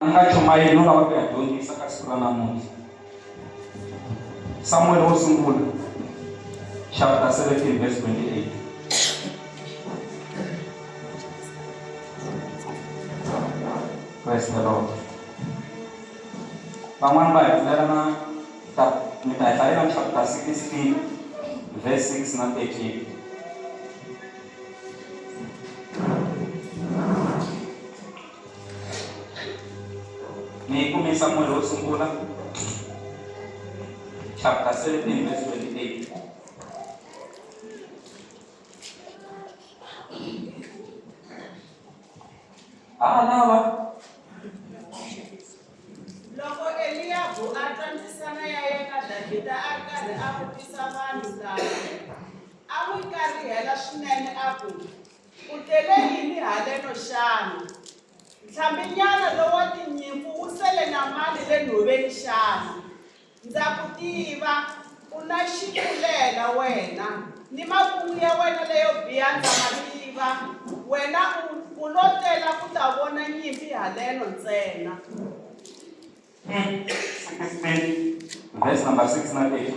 Anga chumai no lava ku ya dyondzisa ka siku ra namuntlha. Samuel wo sungula chapter 17 verse 28. Praise the Lord. Van'wana va hi pfulela na mi ta hi hlalela chapter 16 verse 6 na 13. Ni kume Samuel wo sungula chapter 17 verse 28. Lava loko Eliyabu a twandzisana ya yena Davhida a karhi a vutisa vanhu lava a n'wi karihela swinene a ku u tele yini haleno xana ntlhambinyana lowo tinyimpfu wu sele na mali le nhoveni xana ndza ku tiva u na xikulela wena ni makungu ya wena leyo biha ndza ma tiva wena u lotela ku ta vona nyimpi haleno ntsena. 16 verse number 6 na 8.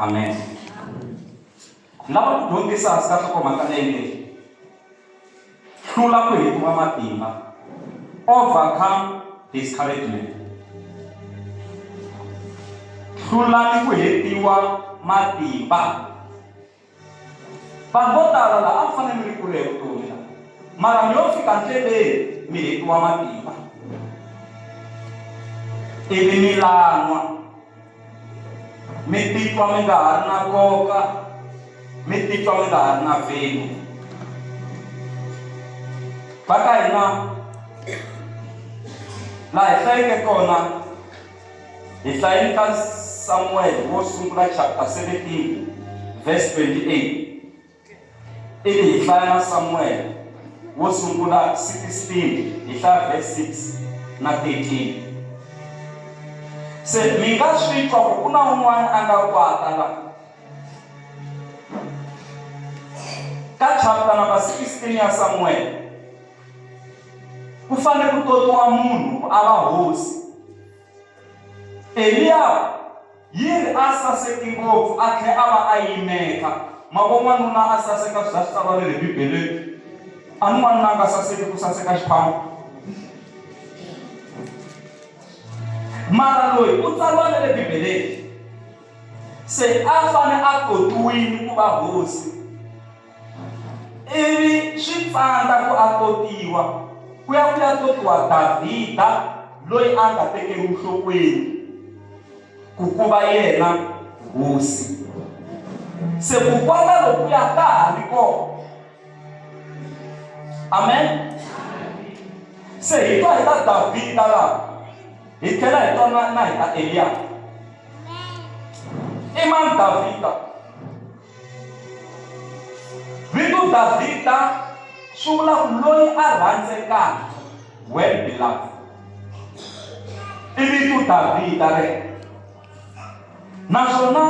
Amen. Lava ku dyondzisa ka nhlokomhaka leyi hlula ku hetiwa matimba, overcome discouragement. Hlula ni ku hetiwa matimba. Vanhu vo tala laha a mi fanele mi ri kule hi vutomi mara mi lo fika ndleleni mi hetiwa matimba ivi mi lan'wa mi titwa mi nga ha ri na nkoka, mi titwa mi nga ha ri na value. Va ka hina laha hi hlayeke kona hi hlayeni ka Samuel wo sungula chapter 17 verse 28 ivi hi hlaya na Samuel wo sungula 16 hi hlaya verse 6 na 13. Se mi nga swi twa ku na un'wana a nga kwata la ka chapter number 16 ya Samuel ku fanele ku totiwa munhu a va hosi. Eliya yiri a saseki ngopfu a tlhe a va a yimeka mavo n'wanuna a saseka swi tsala le Bibeleni a n'wanuna a nga saseki ku saseka xiphama mara loyi u tsariwa na le Bibeleni se a fane a totiwile ku va hosi ivi swi tsandza ku a totiwa ku ya totiwa Davhida loyi a nga tekeriwi enhlokweni ku va yena hosi. Se ku kwala loku ya ka ha ri kona. Amen. Se hi twa hi ta Davhida laha hi tlhela hi twa na hi ta Eliya. I mani Davhida? Vito Davhida swi vula ku loyi a rhandzekaka, well beloved. I vito Davhida rero. Naswona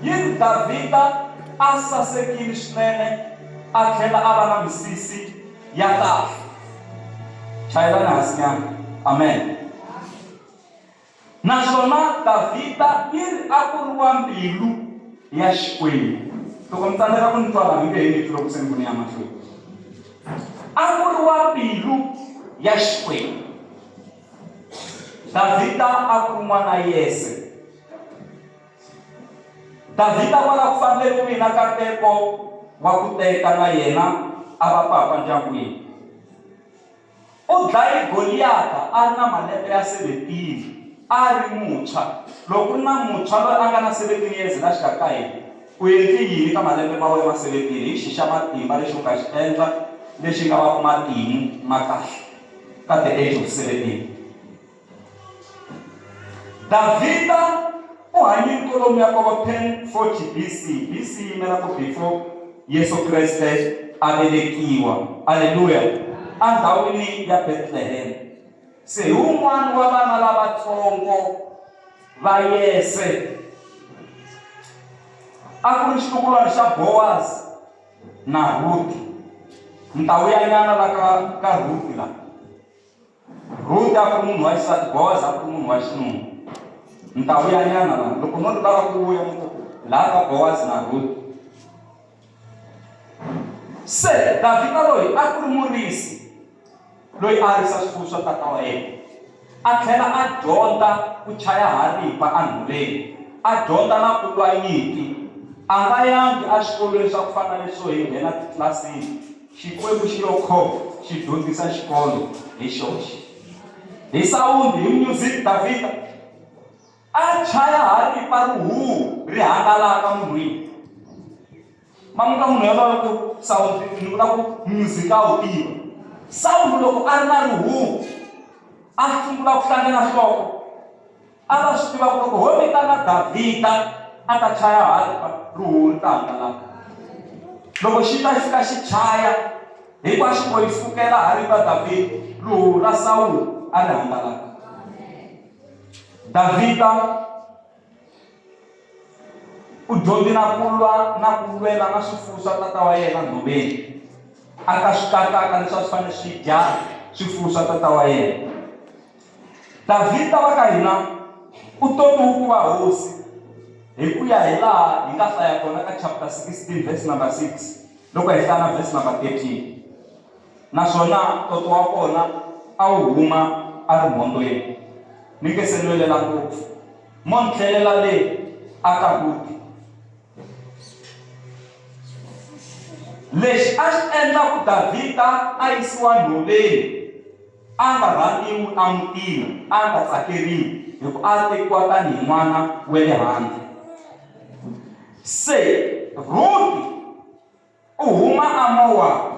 yini Davhida a sasekile swinene a tlhela a va na misisi ya kahle. Chayelani hansi nyana. Amen. Naswona Davhida yiri a ku ri wa mbilu ya Xikwembu. Loko mi tsandzeka ku ni twa laha mi nge he ni twi loko se ni voni ya mahlweni. A ku ri wa mbilu ya Xikwembu. Davida a ku ri n'wana Yese. Davida kwala ku fanele ku vi na nkateko wa ku teka na yena a va papa ndyangwini. U dlaye Goliyata a ri na malembe ya 17, a ri muntshwa. Loko ri na muntshwa loyi a nga na 17 years la xikarhi ka hina, u endle yini ka malembe ma wena ma 17? Hi xi xa matimba lexi u nga xi endla lexi nga va ku matimu ma kahle ka the age of 17. Davida u hanye nkolomo ya kova 1040 BC. BC yimela ku before Yesu Kreste a velekiwa. Haleluya. Andhawini ya Bethlehem. Se hi wun'wana wa vana lavatsongo va Yese. A ku ri xitukulwana xa Boaz na Ruth. Ntawuyanyana la ka Ruth la. Ruth a ku ri munhu wa xisati, Boaz a ku ri munhu wa xinuna. Ntawuyanyana la. Loko no lava ku vuya laha ka Boaz na Ruth. Se Davida loyi a ku ri murisi loyi a risa swifuwo swa tata wa yena. A tlhela a dyondza ku chaya haripa anhuleni. A dyondza na ku lwa nyimpi. A nga yangi a xikolweni xa ku fana leswo hi nghena titlilasini, Xikwembu xi lo khoma xi dyondzisa xikolo hi xoxe. Hi sawundi, hi music, Davida a chaya haripa rihuhu ri hangalaka munhwini. Mamuka munhu yaloye ku sawundi ni vula ku music a wu tiva. Sawundi loko a ri na rihuhu a sungula ku hlangana nhloko. A va swi tiva ku loko ho vitana Davida a ta chaya haripa rihuhu ri ta hangalaka. Loko xi ta fika xi chaya hinkwaswo ko yi sukela haripa Davida, rihuhu ra Sawuli a ri hangalaka. Davida u dyondze na ku lwa na ku lwela na swifuwo swa tata wa yena nhoveni. A ka swi kataka leswi swi fanele swi dya swifuwo swa tata wa yena. Davida wa ka hina u totiwe ku va hosi hi ku ya hi laha hi nga hlaya kona ka chapter 16 verse number 6 loko hi hlaya na verse number 13. Naswona toto wa kona a wu huma a ri mhondzweni. Ni nge se lwelela ngopfu. Mo ni tlhelela le aka Ruti. Lexi a xi endla ku Davida a yisiwa nhoveni, a nga rhandziwi amutini, a nga tsakeriwi hi ku a tekiwa tanihi n'wana wa le handle. Se Ruti u huma Mowabu.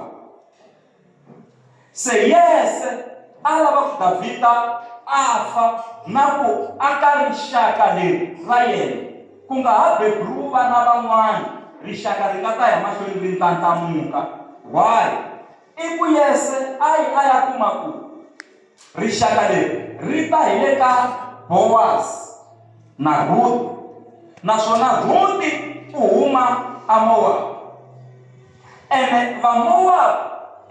Se Yese a lava ku Davida a fa na ku aka rixaka leri ra yena ku nga ha beburuwi vana van'wana, rixaka ri nga ta ya mahlweni ri ndlandlamuka. Why? I ku Yese a ya kuma ku rixaka leri ri ta hi le ka Boaz na Ruth, naswona Ruti u huma Mowabu. Ene vaMowabu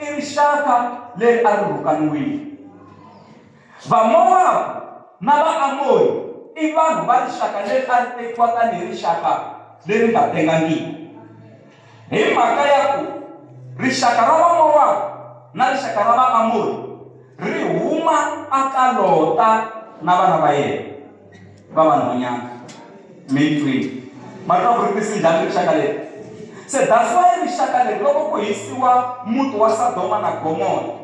i rixaka leri a ri rhukaniwile. VaMowabu na vaAmoni i vanhu va rixaka leri a ri tekiwa tanihi rixaka leri nga tengangiki. Hi mhaka ya ku rixaka ra vaMowabu na rixaka ra vaAmoni ri huma aka Lota na vana va yena va vanhwanyana mitwini. Matwa ku ri tisinjhani rixaka leri. Se that's why rixaka leri loko ku hisiwa muti wa Sodoma na Gomora,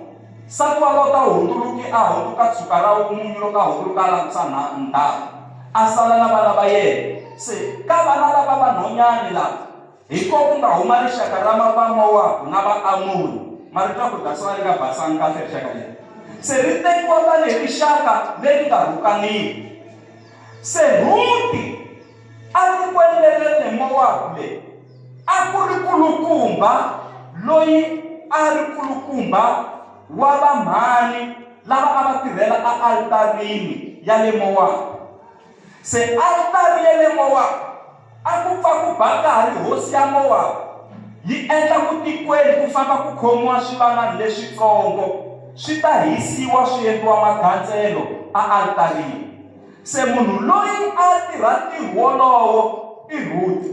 sati wa Lota hunduluki a hundzuka tshuka ra munyu loko a hunduluka a langusa ndhawu, a sala na vana va yena. Se ka vana lava vanhwanyani lava hi ko ku nga huma rixaka ra vaMowabu na vaAmoni. Marito ya ku that's why ri nga basanga kahle rixaka leri. Se ri tekiwa tanihi rixaka leri nga rhukaniwi. Se Ruti a tikwendelele Mowabu leyi a ku ri kulukumba loyi a ri kulukumba wa vamhani lava a va tirhela a altarini ya le Mowabu. Se altari ya le Mowabu a ku pfa ku Bakari hosi ya Mowabu yi endla ku tikweni ku famba ku khomiwa swivanani leswitsongo swi ta hisiwa swi endliwa magandzelo a altarini. Se munhu loyi a tirha ntirho wolowo i Ruti.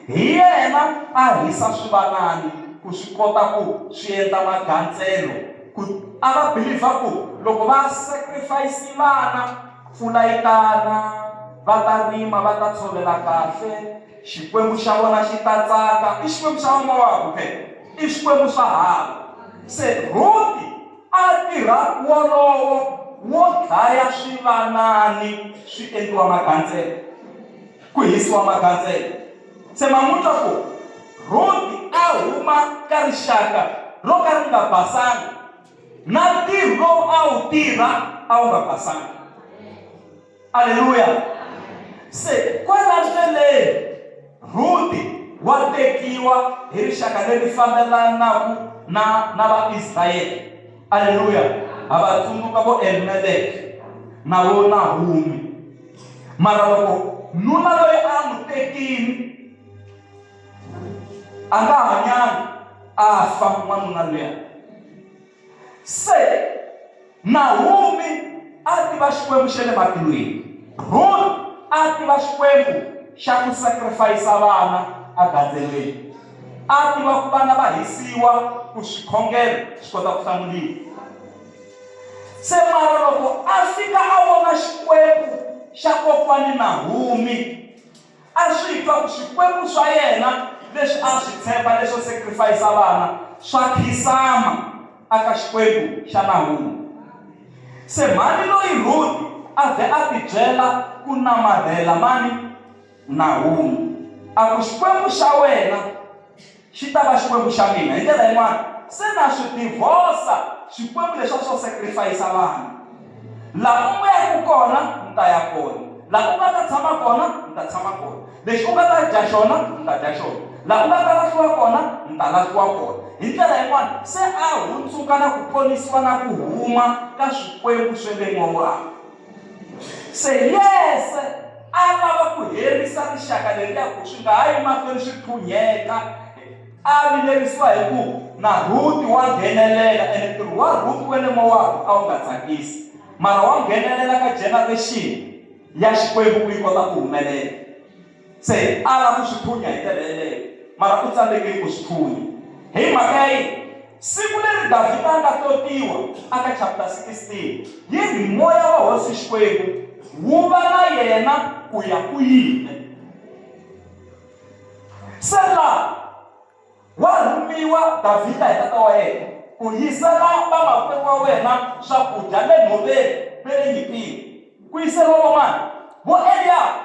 Hi yena a hisa swivanani ku swi kota ku swi endla magandzelo, ku a va bilivha ku loko va sacrifice vana pfula yi tana, va ta rima, va ta tshovela kahle, xikwembu xa vona xi ta tsaka. I xikwembu xa vamawaku ke, i xikwembu xa hava. Se Ruti a tirha wolowo wo dlaya swivanani swi endliwa magandzelo, ku hisiwa magandzelo. Se mamutla ku Ruti a huma ka rixaka ro ka ri nga basanga, na ntirho lowu a wu tirha a wu nga basanga. Aleluya. Se kwala ndleleni Ruti wa tekiwa hi rixaka leri fambelanaka na vaIsrayele. Aleluya. A va tsundzuka vo Elimeleki na vo Nahumi. Mara loko nuna loyi a n'wi tekini a nga hanyanga, a fa n'wanuna luya. Se Nahumi a tiva xikwembu xa le matilweni, Ruti a tiva xikwembu xa ku sacrifice vana agandzelweni, a tiva ku vana va hisiwa ku swikhongelo swi kota ku hlamuriwa. Se mara loko a fika a vona xikwembu xa kokwani Nahumi, a swi twa ku swikwembu swa yena leswi a swi tshemba leswo sacrifice vana swa khisama aka xikwembu xa Nahumi. Se mhani loyi Ruti a vhe a ti byela ku namarhela mani Nahumi, a ku xikwembu xa wena xi ta va xikwembu xa mina. Hi ndlela yin'wana se na swi divorsa xikwembu leswi swo sacrifice vana. Laha u nga yaku kona ni ta ya kona, laha u nga ta tshama kona ni ta tshama kona, lexi u nga ta dya xona ni ta dya xona, laha u nga ta lahliwa kona ni ta lahliwa kona. Hi ndlela yin'wana se a hundzuka na ku ponisiwa na ku huma ka swikwembu swe le n'wawaka. Se Yese a lava ku herisa rixaka leriya ku swi nga ha yi mahlweni swi phunyeka. A vilerisiwa hi ku na Ruti wa nghenelela, ene ntirho wa Ruti wa le Mowabu a wu nga tsakisi, mara wa nghenelela ka generation ya xikwembu ku yi kota ku humelela. Se a lava ku swi phunya hi ndlela yeleyo, mara u tsandzekile ku swi phunya. Hi mhaka yini? Siku leri Davhida a nga totiwa aka chapter 16, yi ri moya wa hosi xikwembu wu va na yena ku ya ku yime. Se laha wa rhumiwa Davhida hi tata wa yena ku yisela vamakwenu wa wena swakudya le nhoveni ve le nyipini, ku yiseriwa vo mani? Vo Eliyabu.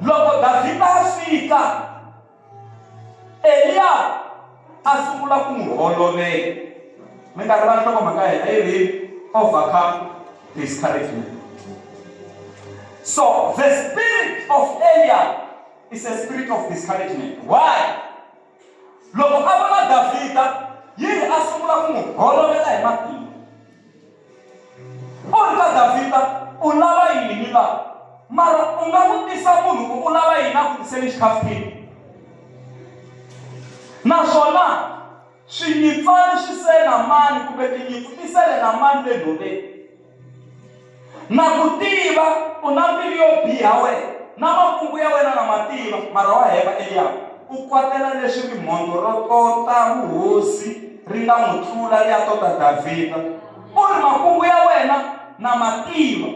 Loko Davhida a fika, Eliyabu a sungula ku n'wi holovela. Mi nga rivali nhlokomhaka ya hina yi ri overcome discouragement. So the spirit of Eliyabu is a spirit of discouragement. Why? Loko a vona Davhida yini a sungula ku n'wi holovela hi matimba. U ri ka Davhida u lava yini laha? Mara u nga vutisa munhu ku u lava yini a ku tiseni xikhafuthini. Naswona swinyimpfana swi sele na mani kumbe tinyimpfu ti sele na mani le nhoveni. Na ku tiva u na mbilu yo biha wena na makungu ya wena na mativa, mara wa hemba Eliyabu u kwatela leswi ri mhondzo ro tota vuhosi ri nga n'wi tlula ri ya tota Davhida. U ri makungu ya wena na mativa,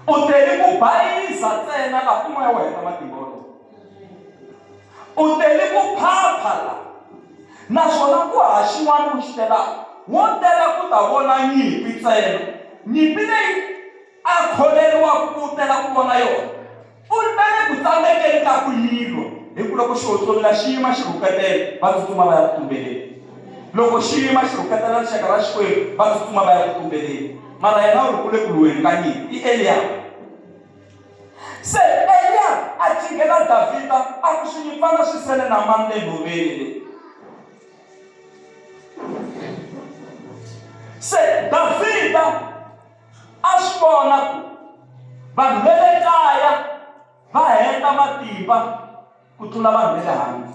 u tele ku bayiza ntsena laha ku moya wa heta matimba wena. U tele ku phaphala, naswona ku ha xin'wana u xi telaka, wo tela ku ta vona nyimpi ntsena. Nyimpi leyi a kholeriwaka ku tela ku vona yona, u tele ku tsandzekeni ka ku yilwa. Hi ku loko xi hotlolila xi yima xi rhuketela va tsutsuma va ya ku tumbeleni, loko xi yima xi rhuketela rixaka ra xikwembu va tsutsuma va ya ku tumbeleni. Mara yena u ri ku le ku lweni ka nyimpi i Eliyabu. Se Eliyabu a jingela Davhida a ku swinyimpfana swi sele na mani le nhoveni leyi. Se Davhida a swi vona ku vanhu va le kaya va heta matimba ku tlula vanhu va le handle.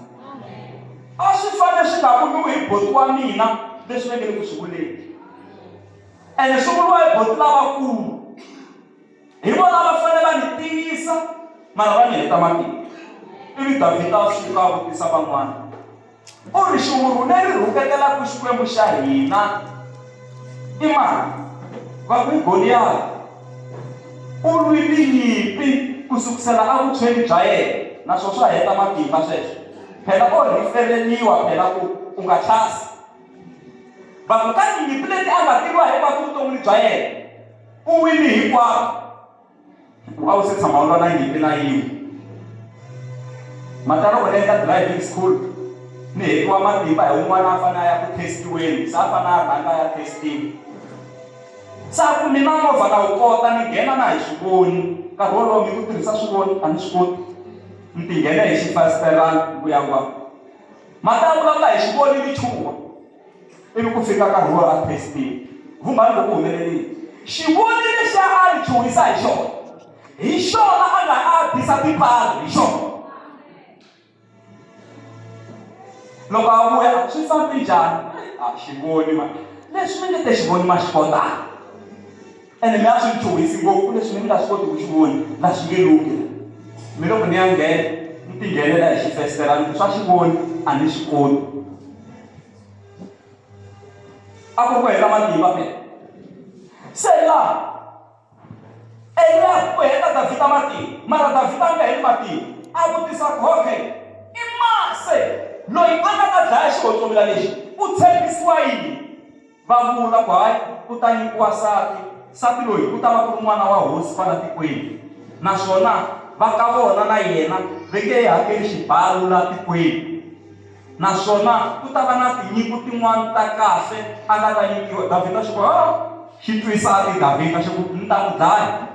A swi fanele swi nga vuriwi hi boti wa mina leswi va nge le ku swi vuleni, ene swi vuriwa hi boti lavakulu. Hi vona va fanele va ni tiyisa, mara va ni heta matimba. Ivi Davhida a suka a vutisa van'wana, u ri xiwuru leri rhuketelaka xikwembu xa hina i mali va ku Goliyati u lwile nyimpi kusukisela evuthweni bya yena naswona swa heta matimba sweswo phela o rifereliwa phela ku u nga tlhasi va ku ka nyimpi leti a nga tiviwa hinkwako vuton'wini bya yena u wini hinkwako a wu se tshama u lwa na nyimpi na yin'we mhaka loko eka driving school ni hetiwa matimba hi un'wana a fanele a ya ku testiweni se a fanele a rhanga ya testiwi se a ku mina movha na wu kota ni nghena na hi swivoni nkarhi wolowo mi ku tirhisa swivoni a ni swi koti mi ti nghena hi xifasiterani vuya kwako mhaka ya vulavula hi xivoni ni chuha ivi ku fika nkarhi wo a testiwi vumbani loko humelelile xivoni lexi a ri chuhisa hi xona a nga a bisa tipala hi xona loko a vuya swi fambi njhani a xivoni ma leswi mi nge te xivoni ma xi kotaka ene mi a swi chuhisi ngopfu leswi mi nga swi koti ku xivoni la swi nge luki mi loko ni ya nghena ni ti nghenelela hi xifesiterani swa xivoni a ni swi koti a ku hela matimba phela se laha Eliya ku heta Davhida matimba mara Davhida a nga heli matimba a vutisa ku okay i mase loyi a nga ta dlaya xihoxovila lexi u tshembisiwa yini va vula ku hayi u ta nyikiwa nsati loyi u ta va ku ri n'wana wa hosi kwala tikweni naswona va ka vona na yena ve nge hakeli xibalo la tikweni naswona ku ta va na tinyiko tin'wana ta kahle a nga ta nyikiwa Davhida xi ku xi twisati Davhida xi ku ni ta ku dlaya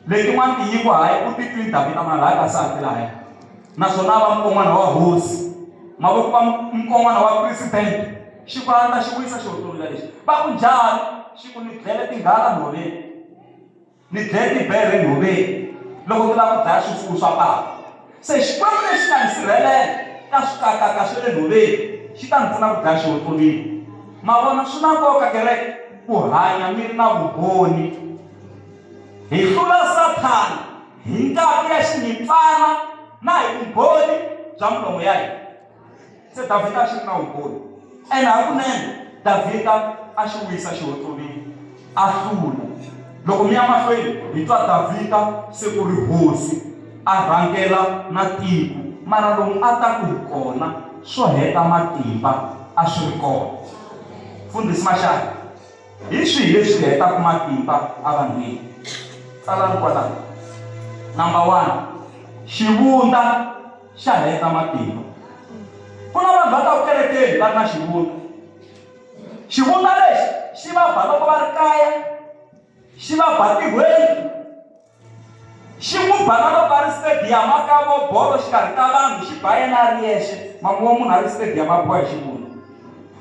letin'wana tinyiko hayi u titwi Davhida malaya ka nsati laya naswona va mukon'wana wa hosi mavoko va mukon'wana wa president xi ku a ta xi wisa xihoxovila lexi va ku njhani xi ku ni dlele tinghala nhoveni ni dlele tibere nhoveni loko ti lava ku dlaya swifuwo swa papa se xikwembu lexi nga ni sirhelela ka swikakaka swa le nhoveni xi ta ni pfuna ku dlaya xihoxovila ma vona swi na nkoka kereke ku hanya mi ri na vumbhoni hi hlula Sathana hi ngati ya xinyimpfana na hi vumbhoni bya milomo ya hina se Davhida a xi ri na vumbhoni ene hakunene Davhida a xi wisa xihoxovila a hlula loko mi ya mahlweni hi twa Davhida se ku ri hosi a rhangela na tiko mara lomu a ta ku hi kona swo heta matimba a swi ri kona fundhisi Maxaka hi swihi leswi hetaka matimba a vanhwini tsalani kwalano number 1 xivundza xa heta matimba ku na vanhu va ta ku kerekeni va ri na xivundza lexi xi va ba loko va ri kaya xi va ba tirhweni xi n'wi ba na loko a ri stadium a ka vo bolo xikarhi ka vanhu xi ba yena a ri yexe manguva munhu a ri stadium a boha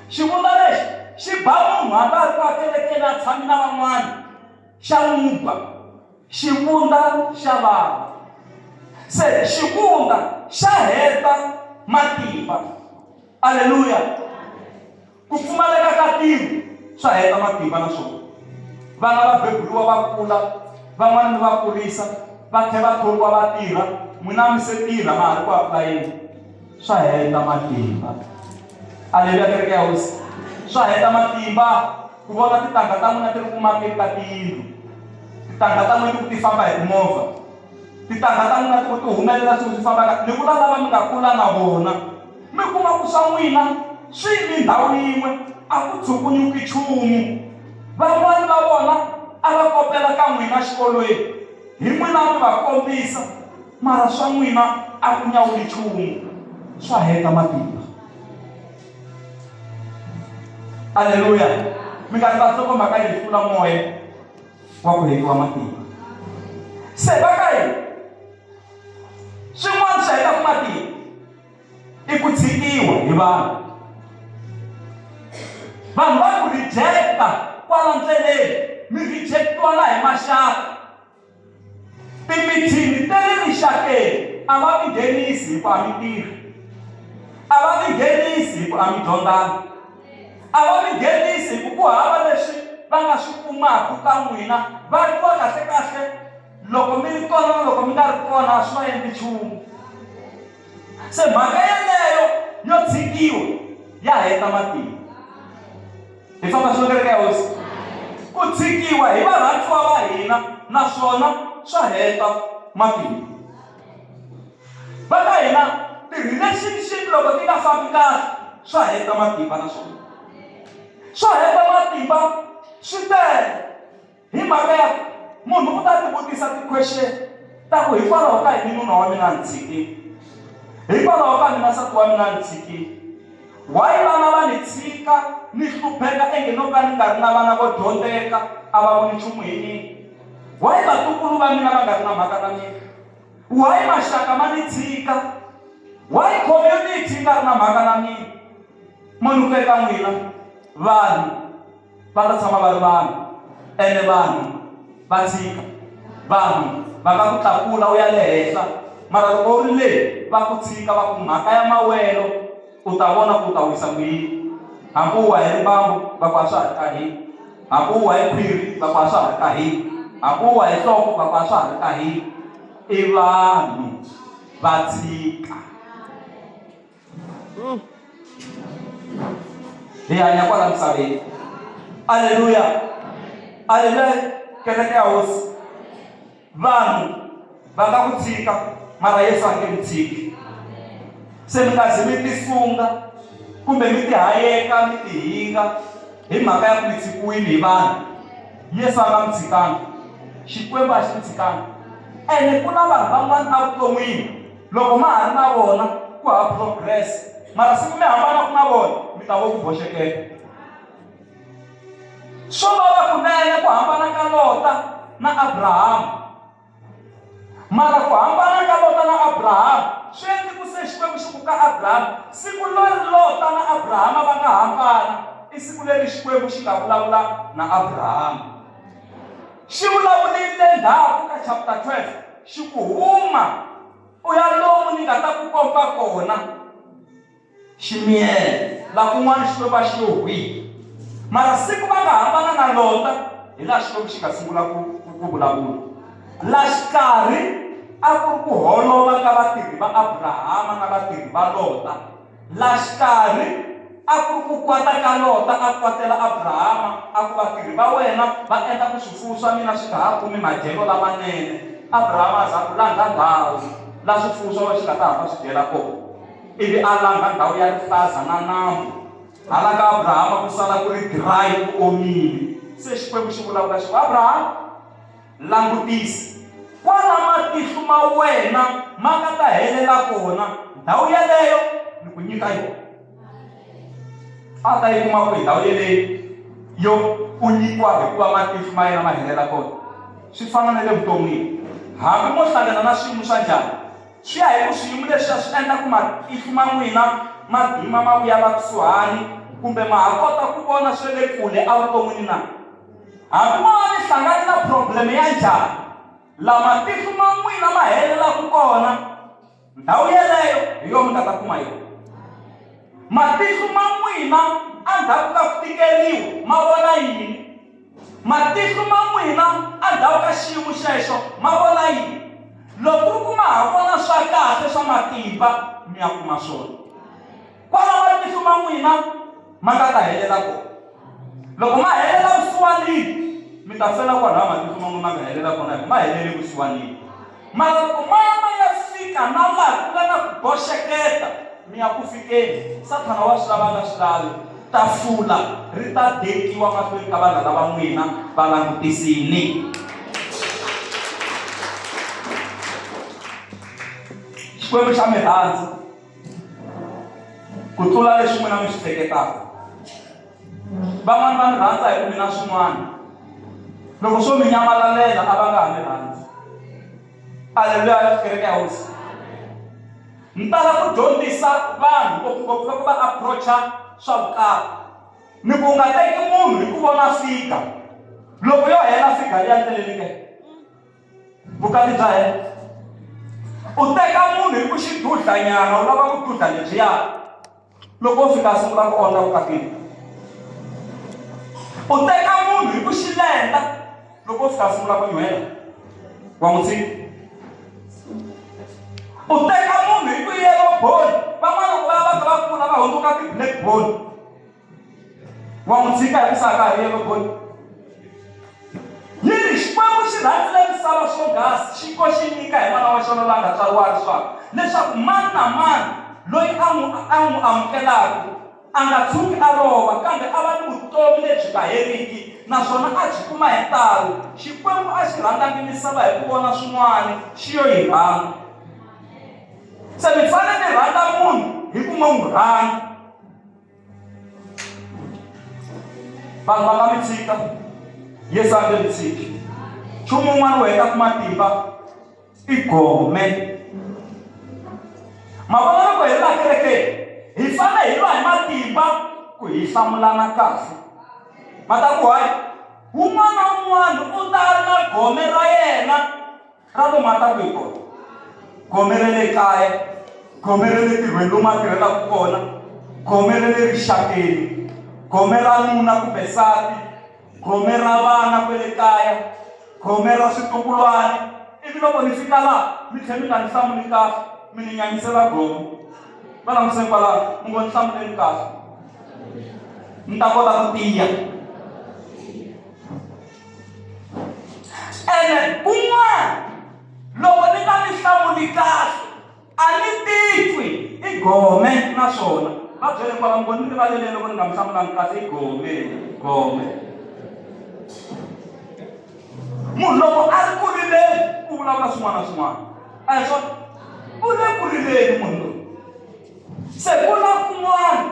xivundza lexi xi ba munhu hambi a ri ku a kerekeni a tshami na van'wana xa n'wi ba xivundza xa vava se xivundza xa heta matimba aleluya ku pfumaleka ka tilo swa heta matimba na swona vana va beburiwa va kula van'wana mi va kurisa va tlhela va thoriwa va tirha n'wina mi se tirha ma ha ri ku apulayeni swa heta matimba aleluya kereke ya hosi swa heta matimba ku vona tintangha ta n'wina ti ri ku makeni ka tiyindlu tintangha ta n'wina ku ti famba hi timovha tintangha ta n'wina ti ku ti humelela swilo swi fambaka ni vula lava mi nga kula na vona mi kuma ku swa n'wina swi ni ndhawu yin'we a ku tshukunyuki nchumu van'wani va vona a va kopela ka n'wina xikolweni hi n'wina mi va kombisa mara swa n'wina a ku nyawuli nchumu swa heta matimba aleluya mi nga ta hlokomhaka yi hlula moya wa ku hetiwa matimba se va ka hina swin'wana swi heta ku matimba i ku tshikiwa hi vanhu va ku rejecta kwala ndleleni mi rejectiwa na hi maxaka timithini ta le rixakeni a va mi nghenisi hi ku a mi tirhi a va mi nghenisi hi ku a mi dyondzana a va mi nghenisi hi ku hava leswi va nga swi kumaka ka n'wina va twa kahle loko mi ri kona na loko mi nga ri kona a swi va endli nchumu se mhaka yeleyo yo tshikiwa ya heta matimba hi famba swo kereke ya hosi ku tshikiwa hi varhandziwa va hina naswona swa heta matimba. Va ka hina ti-relationship loko ti nga fambi kahle swa heta matimba naswona. Swa heta matimba swi tele hi mhaka ya munhu u ta ti vutisa ti-question ta ku hikwalaho ka yini nuna wa mina ni tshikile, hikwalaho ka mina nsati wa mina ni tshikile, why vana va ni tshika ni hlupheka engeno ka ni nga ri na vana vo dyondzeka a va voni nchumu hi mina, why vatukulu va mina va nga ri na mhaka na mina, why maxaka ma ni tshika, why community yi nga ri na mhaka na mina. Munhu ku eka n'wina vanhu va ta tshama va ri vanhu ene vanhu va tshika, vanhu va nga ku tlakula u ya le henhla mara loko u ri le va ku tshika va ku mhaka ya mawelo u ta vona ku u ta wisa ku yini. Hambi u wa hi rimbambu va ku a swa ha ri ka hina, hambi u wa hi khwiri va ku a swa ha ri ka hina, hambi u wa hi nhloko va ku a swa ha ri ka hina. I vanhu va tshika. Hi hanya kwala misaveni. Aleluya, aleluya, kereke ya hosi. Vanhu va nga ku tshika mara Yesu a nge mi tshiki. Se mi nga zi mi tisunga kumbe mi ti hayeka mi ti hinga hi mhaka ya ku mi tshikiwile hi vanhu. Yesu a nga mi tshikanga, Xikwembu a xi mi tshikanga. Ene ku na vanhu van'wana evuton'wini loko ma ha ri na vona ku ha progress, mara siku mi hambana ku na vona mi ta vo ku boxekeka. Swo vava kunene ku hambana ka Lota na Abrahamu, mara ku hambana ka Lota na Abrahamu swi endli ku se Xikwembu xi ku ka Abrahamu siku leri Lota na Abrahamu va nga hambana i siku leri Xikwembu xi nga vulavula na Abrahamu. Xi vulavulile ndzhaku ka chapter 12 xi ku huma u ya lomu ni nga ta ku komba kona ximiyele laha kun'wana Xikwembu a xi yo hwihi. Mara siku va nga hambana na Lota hi laha Xikwembu xi nga sungula ku vulavula. Laha xikarhi a ku ri ku holova ka vatirhi va Abrahama na vatirhi va Lota. Laha xikarhi a ku ri ku kwata ka Lota a kwatela Abrahama a ku vatirhi va wena va endla ku swifuwo swa mina swi nga ha kumi madyelo lamanene. Abrahama a za ku langa ndhawu laha swifuwo swa wena swi nga ta hamba swi dyela kona, ivi a langa ndhawu ya rihlaza na nambu. Hala ka Abrahama ku sala ku ri dry ku omile. Se Xikwembu xi vulavula xi ku Abrahama langutisa kwala matihlo ma wena ma nga ta helela kona ndhawu yeleyo ni ku nyika yona. A ta yi kuma ku hi ndhawu yeleyo yo u nyikiwa hikuva matihlo ma yena ma helela kona. Swi fana na le vuton'wini, hambi mo hlangana na swiyimo swa njhani swi ya hi ku swiyimo leswiya swi endla ku matihlo ma n'wina ma dima ma vuya la kusuhani kumbe ma ha kota ku vona swe le kule evuton'wini na. Hambi mo va ni hlangani na problem ya njhani la matihlo ma n'wina ma helelaku kona ndhawu yeleyo hi yo mi nga ta kuma yona. Matihlo ma n'wina endzhaku ka ku tikeriwa ma vona yini? Matihlo ma n'wina endzhaku ka xiyimo xexo ma vona yini? Loko ku ri ku ma ha vona swa kahle swa matimba mi ya kuma swona. Kwala matihlo ma n'wina ma nga ta helela kona. Loko ma helela vusiwanini mi ta fela kwalaho matihlo ma n'wina ma nga helela kona hi ma helele vusiwanini. Mara loko ma ya fika na laha ku nga na ku boxeketa mi ya ku fikeni, Sathana wa swi lava nga swi lavi. Tafula ri ta dekiwa mahlweni ka vanhu lava n'wina va langutisini. Xikwembu xa mi rhandza ku tlula leswi n'wina mi swi hleketaka. Van'wana va mi rhandza hi ku mina swin'wana, loko swo mi nyamalalela a va nga ha mi rhandzi. Aleluya, kereke ya hosi. Ni tala ku dyondzisa vanhu ngopfungopfu loko va approach-a swa vukati ni ku nga teki munhu hi ku vona fika, loko yo hela fika liya ndleleni ke vukati bya hela. U teka munhu hi ku xidudlanyana u lava ku dudla lebyiya, loko u fika a sungula ku ondla vukatini. U teka munhu hi ku xilenda, loko u fika a sungula ku nyuhela wa n'wi tshika. U teka munhu hi ku yellow bone, van'wana ku va va kula va hundzuka ti-black bone, wa n'wi tshika hi ku saka hi yellow bone. Xikwembu xi rhandzile misava swonghasi, xi xi nyika hi n'wana wa xona loyi a nga tswariwa riswaka, leswaku mani na mani loyi a n'wi amukelaka a nga tshuki a lova, kambe a va ni vutomi lebyi nga heriki, naswona a byi kuma hi ntalo. Xikwembu a xi rhandzangi misava hi ku vona swin'wana, xi yo yi rhandza. Se mi fanele mi rhandza munhu hi ku mo n'wi rhandza. Vanhu va nga mi tshika, Yesu a nge mi tshiki. Nchumu wun'wana wo heta ku matimba i gome. Mavonelo loko hi laha kerekeni hi fanele hi lwa hi matimba ku hi hlamulana kahle. Mata ku hayi un'wana na un'wana u ta ri na gome ra yena ra lomu a taka hi kona. Gome ra le kaya, gome ra le tirhweni lomu a tirhelaka kona, gome ra le rixakeni, gome ra nuna kumbe nsati, gome ra vana kwale kaya, gome ra switukulwana. Ivi loko ni fika laha mi tlhela mi nga ni hlamuli kahle, mi ni nyanyisela gome. Va langutiseni kwalaho, mi ngo ni hlamuleni kahle, mi ta kota ku tiya. Ene kun'wana loko ni nga ni hlamuli kahle a ni titwi i gome naswona. Va byele kwalaho, mi ngo ni rivalele loko ni nga mi hlamulangi kahle i gome. Munhu loko a ri ku rileni u vulavula swin'wana na swin'wana, a hi swona? U le ku rileni munhu loyi. Se ku na kun'wana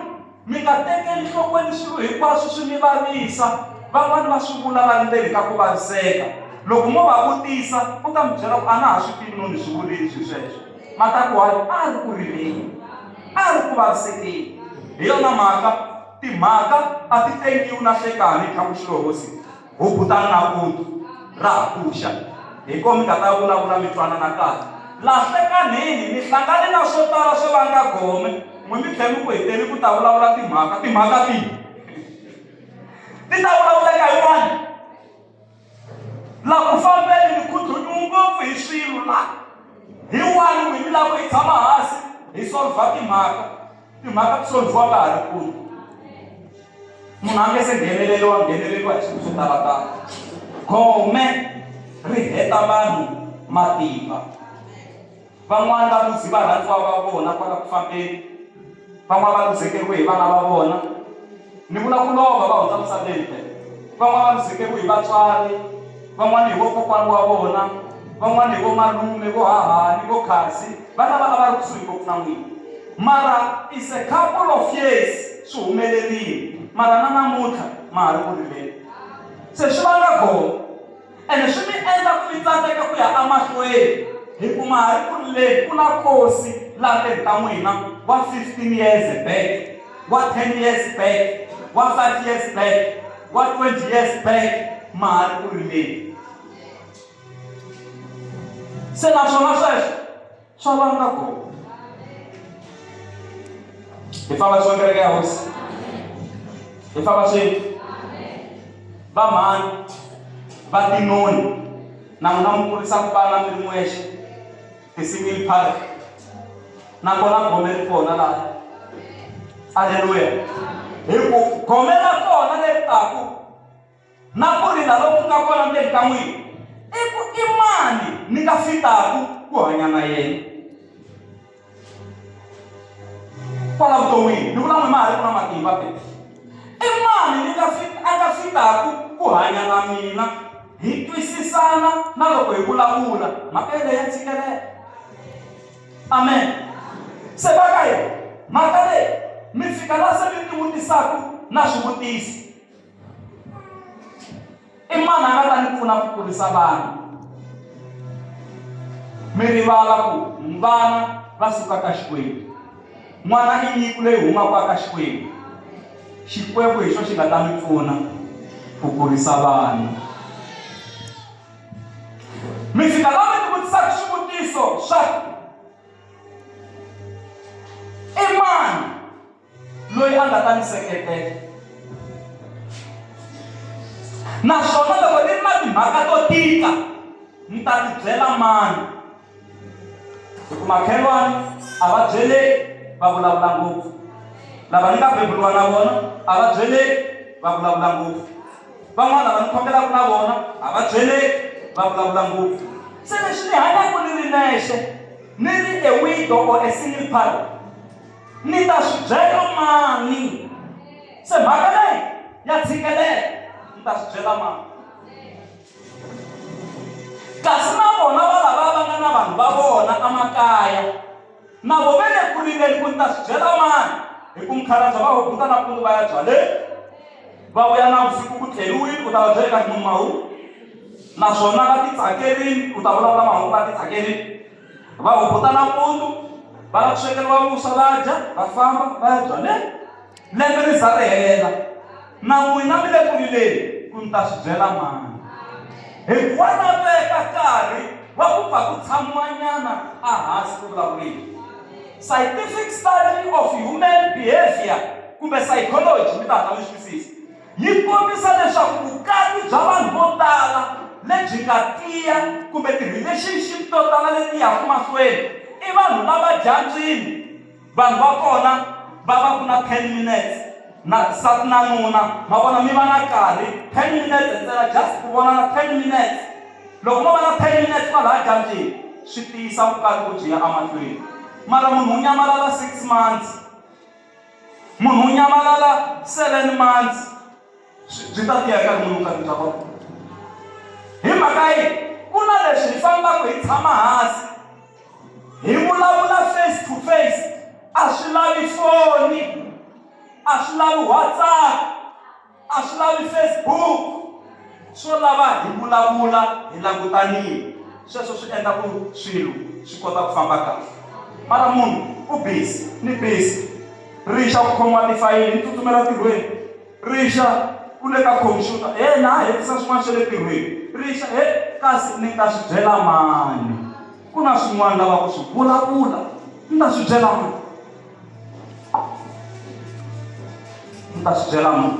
mi nga tekeli nhlokweni swilo hinkwaswo swi mi vavisa. Van'wani va swi vula va ndzeni ka ku vaviseka. Loko mo va vutisa u ta mi byela ku a na ha swi tivi no ni swi vulile sweswo. Mata ku hayi a ri ku rileni, a ri ku vavisekeni. Hi yona mhaka timhaka a ti tengiwi na nhlekani hi tlhaku xilo hosi hukutana na kutu ra ha puxa. Hi kona mi nga ta vulavula mi twanana kahle. Laha nhlekanini mi hlangane na swo tala swo vanga gome, n'wi mi tlhela mi ku heteni ku ta vulavula timhaka tihi ti ta vulavuleka hi wani. Laha ku fambeni ni khudzuniwi ngopfu hi swilo laha hi wani n'wi mi lava ku hi tshama hansi hi solva timhaka ti solviwa ka ha ri kule. Munhu a nge se ngheneleriwa hi swilo swo talatala. Gome ri heta vanhu matimba. Van'wani va luzi va rhandziwa va vona kwala ku fambeni, van'wani va luzekeriwe hi vana va vona, ni vula ku lova va hundza misaveni. Van'wani va luzekeriwe hi vatswari, van'wani hi vo kokwani wa vona, van'wani hi vo malume, vo hahani, vo khasi, vana va a va ri kusuhi ngopfu na n'wina. Mara is a couple of years swi humelerile, mara na namuntlha ma ha ri ku rileni. Se swi vanga gome ene swi mi endla ku mi tsandzeka ku ya amahlweni. Hi ku ma ha ri ku rileni, ku na kosi laha ndzeni ka n'wina wa 15 years back, wa 10 years back, wa 5 years back, wa 20 years back, ma ha ri ku rileni. Se naswona sweswo swa vanga gome. Hi famba swi kereke ya hosi, hi famba swi va mhani va tinoni na n'wina mi kurisaku vana mi ri n'wexe ti-single parent, nakona gome ri kona laha. Aleluya. Hi ku gome ra kona leri taku na ku rila loku nga kona ndzeni ka n'wina i ku i mani ni nga fitaku ku hanya na yena kwala vuton'wini. Ni vula n'wi ma ha ri ku na matimba pe. I mani ni a nga fitaku ku hanya na mina hi twisisana na loko hi vulavula mhaka leyi ya ntshikelelo. Amen. Se vaka hi mhaka leyi mi fika laha se mi ti vutisaku na swivutisi. I mani a nga ta ni pfuna ku kurisa vana? Mi rivala ku vana va suka ka Xikwembu. N'wana i nyiko leyi humaka ka Xikwembu. Xikwembu hi xo xi nga ta mi pfuna ku kurisa vana. Mi fika laha mi ti vutisaka swivutiso swa i mani loyi a nga ta ni seketela? Naswona loko ni ri na timhaka to tika ni ta ti byela mani? Hi ku makhelwani a va byeleki, va vulavula ngopfu. Lava ni nga beburiwa na vona a va byeleki, va vulavula ngopfu. van'wana va ni khongelaku na vona a va byeleki va vulavula ngopfu. Se leswi ni hanyaku ni ri nexe ni ri a widow or a single parent ni ta swi byela mani? Se mhaka leyi ya tshikelela ni ta swi byela mani? Kasi na vona va lava va nga na vanhu va vona emakaya na vo ve le kurileni ku ni ta swi byela mani? Hi ku mukhalabye va hubuta nampundzu va ya byaleni va vuya na vusiku ku tlheliwile u ta va byela ka munhu mahungu naswona va titsakerile u ta vulavula mahungu va titsakerile va hubuta nampundzu va la ku swekeriwa vuswa va dya va famba va ya byaleni lembe ri za ri hela na n'wina mi le kurileni ku ni ta swi byela mani? Hikuva na veka nkarhi wa ku pfa ku tshamiwanyana ehansi ku vulavuriwa. Scientific study of human behavior kumbe psychology mi ta hatla mi xi yi kombisa leswaku vukati bya vanhu vo tala lebyi nga tiya kumbe ti-relationship to tala leti yaka mahlweni i vanhu lava dyambyini. Vanhu va kona va va ku na 10 minutes na nsati na nuna ma vona mi va na nkarhi 10 minutes ntsena just ku vonana 10 minutes. Loko mo va na 10 minutes kwalaha dyambyini swi tiyisa vukati ku byi ya emahlweni. Mara munhu u nyamalala 6 months, munhu u nyamalala 7 months, byi ta tiya eka munhu vukati bya kona. Hi mhaka yi ku na leswi hi fambaka hi tshama hansi hi vulavula face to face. A swi lavi foni, a swi lavi WhatsApp, a swi lavi Facebook, swo lava hi vulavula hi langutanile. Sweswo swi endla ku swilo swi kota ku famba kahle. Mara munhu u busy ni busy, rixa ku khomiwa tifayili ni tsutsumela tirhweni, rixa u le ka computer na hetisa swin'wana swa le tirhweni, rixa kasi ni ta swi byela mani? Ku na swin'wana lava ku swi vulavula ni ta swi byela mani? Ni ta swi byela mani?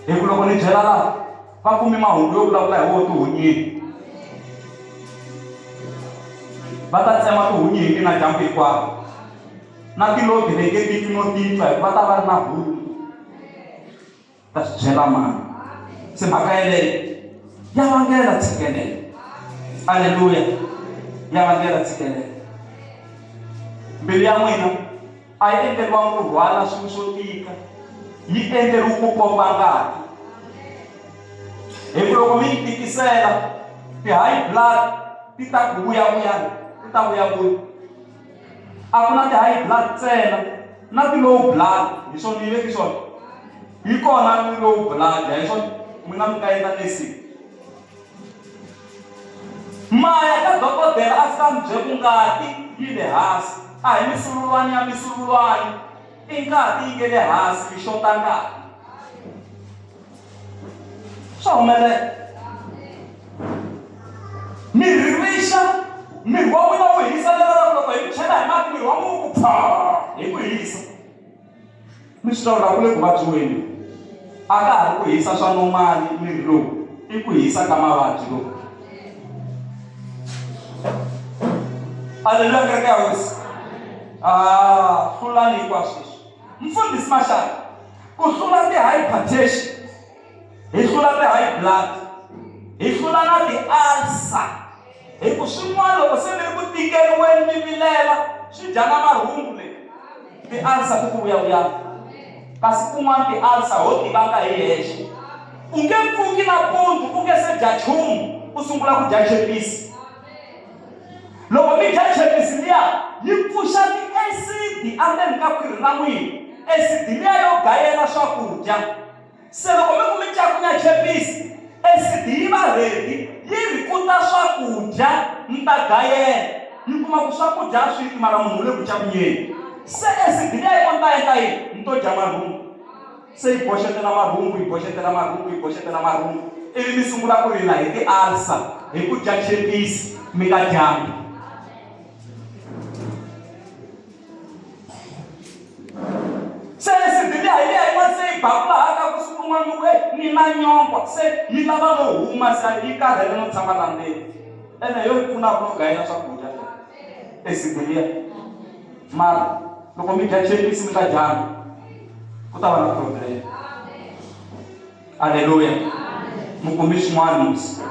Hi ku loko ni byela laha va kumi mahungu yo vulavula hi woho tihunyini, va ta tsema tihunyini na dyambu hinkwaro na tilodi leti ti no titwa hi va ta va ri na hungu. Ta swi byela mani? Se mhaka yeleyo ya vangela ntshikelelo. Aleluya, ya vangela ntshikelelo. Mbilu ya n'wina a yi endleriwangi ku rhwala swilo swo tika, yi endleriwe ku pompa ngati. Hi ku loko mi yi tikisela ti-high blood ti ta ku vuyavuyana, ti ta vuyavuya. A ku na ti-high blood ntsena na ti-low blood, hi swona yi veki swona. Yi kona ti-low blood, hi swona mina mi ka endla leswi. Maya ka dokodela a fika mi byela ku ngati yi le hansi, a hi misululwani ya misululwani, i ngati yi nge le hansi, yi xota ngati. Swa humelela. Mirhi rixa, mirhi wa wena wu hisa loko hi ku chela hi mati mirhi wa n'wina ku phaa hi ku hisa. Mi swi tiva ku le ku vabyiweni a ka ha ri ku hisa swa normali, mirhi lowu i ku hisa ka mavabyi lowu. Aleluya, kereke ya hosi. Hlulani hinkwaswo leswi. Mfundhisi Mashaka, ku hlula ti-hypertension, hi hlula ti-high blood, hi hlula na ti-ulcer. Hi ku swin'wana loko se mi ri ku tikeriweni mi vilela swi dya na marhumbu leyi. Ti-ulcer ku ku vuyavuyana. Kasi kun'wana ti-ulcer ho tivanga hi hexe. U nge pfuki nampundzu u nge se dya nchumu u sungula ku dya chepisi. Loko mi dya chepisi liya yi pfuxa ti-acid endzeni ka khwiri ra n'wina. Acid liya yo gayela swakudya. Se loko mi ku mi cakunya chepisi, acid yi va ready, yi rikuta swakudya mi ta gayela. Yi kuma ku swakudya swi mara munhu u le ku cakunyeni. Se acid liya yi ta endla yini? Mi to dya marhumbu. Se yi boxetela marhumbu, yi boxetela marhumbu, yi boxetela marhumbu. Ivi mi sungula ku rila hi ti-ulcer hi ku dya chepisi mi nga dyambi. Se acid liya hi liya yin'wana se yi bakula ka ku suka n'wana ku ni na nyongwa, se yi lava no huma se yi karhele no tshama la ndzeni. Ene yo yi pfunaka no gayela swakudya acid liya. Mara loko mi dya chepisi mi nga dyambi ku ta va na problem. Haleluya. Mukombisi n'wana musi.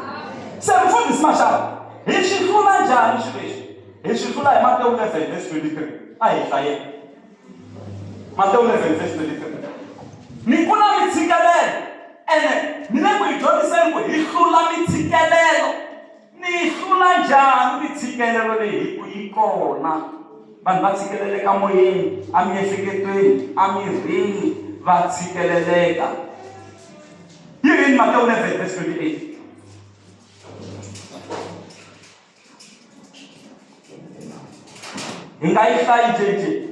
Se mfundisi Mashaba, hi swi hlula njhani swilo leswi? Hi swi hlula hi Matewu 11 verse 23. A hi hlayeni. Matewu 11 verse 23. Ni ku na mitshikelelo ene ni le ku hi dyondziseni ku hi hlula mitshikelelo. Ni hlula njhani mitshikelelo leyi hi ku yi kona? Vanhu va tshikeleleka moyeni, emiehleketweni, emirini va tshikeleleka. Yi ri Matewu 11 verse 28. Hi nga yi hlayi jeje.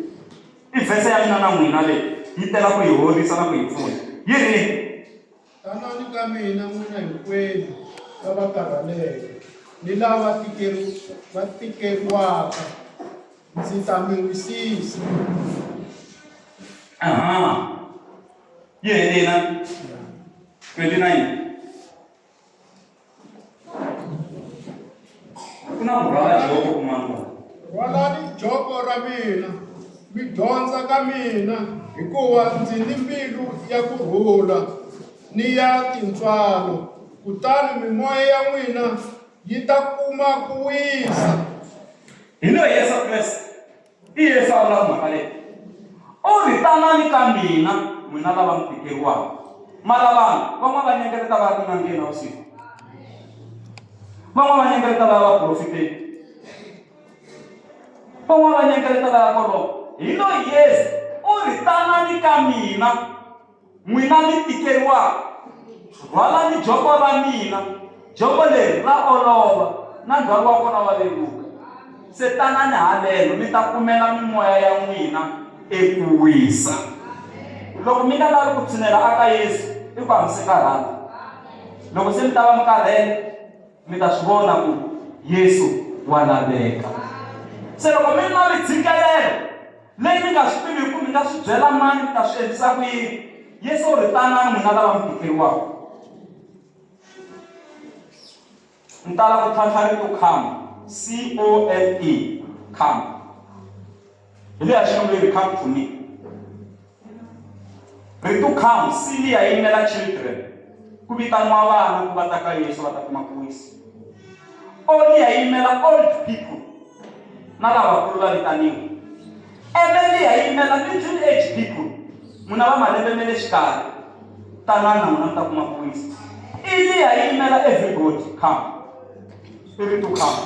I vhese ya mina na n'wina leyi yi tela ku hi horisa na ku hi pfuna. Yi ri tanani ka mina n'wina hinkwenu lava karhaleke ni lava va tikeriwaka, ndzi ta mi wisisa. Yi helena 29. Ku na kurhwala joko kun'wana. Rhwalani joko ra mina, mi dyondza ka mina, hikuva ndzi ni mbilu ya kurhula ni ya tintswalo, kutani mimoya ya n'wina yi ta kuma ku wisa. Hi lo Yesu Kreste i Yesu a vula mhaka leyi. U ri tanani ka mina n'wina lava mi tikeriwaka. Mara vanhu van'wana va nyengeleta va ri tin'angeni na vusiku. Van'wana va nyengeleta va profiteni. Van'wana va nyengeleta va koloba. Hi lo Yesu u ri tanani ka mina n'wina mi tikeriwaka. Rhwalani joko ra mina, joko leri ra olova na ndzhwalo wa kona wa leluka. Se tanani halelo mi ta kumela mimoya ya n'wina eku wisa. Loko mi nga lavi ku tshinela aka Yesu i ku hambi se karhala. Loko se mi ta va mi karhele mi ta swi vona ku Yesu wa laveka. Se loko mi na mitshikelelo leyi mi nga swi tivi ku mi nga swi byela mani mi ta swi endlisa ku yini, Yesu u ri tanani n'wina lava mi tikeriwaka. Ni tala ku tlhantlha rito come, C-O-M-E, come. Hi leya xin'we come to me. Rito come, C liya yi yimela children. Ku vitaniwa vana ku va ta ka Yesu va ta kuma ku wisa. O liya yi yimela old people na lavakulu va vitaniwa. M liya yi yimela middle age people. N'wina va malembe me le xikarhi, tanani na n'wina mi ta kuma ku wisa. I liya yi yimela everybody, come. Spirit to come.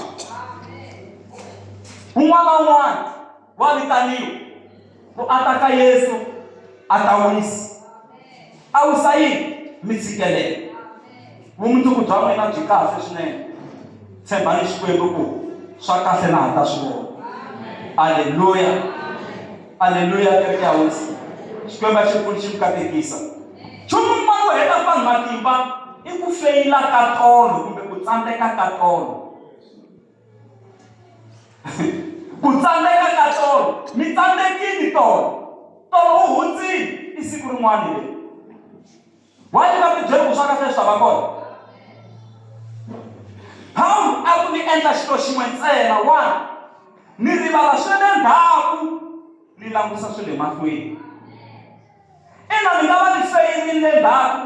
Un'wana na un'wana wa vitaniwa ku ata ka Yesu a ta wisa. A wisa yini? Mitshikelelo. Vumundzuku bya n'wina byi kahle swinene. Tshembani Xikwembu ku swa kahle na ha ta swi vona. Haleluya. Haleluya kereke ya Hosi. Xikwembu a xi pfuni xi mi katekisa. Nchumu wun'wana wo heta vanhu matimba i ku feyila ka tolo kumbe ku tsandzeka ka tolo. Ku tsandzeka ka tolo, mi tsandzekini tolo. Tolo u hundzile i siku rin'wana leri. Wa yi va tibyeli ku swa kahle swa va kona. Pawulo a ku ni endla xilo xin'we ntsena, one, ni rivala swi le ndzhaku ni langusa swi le mahlweni. Ina mi nga va ni feyirile ndzhaku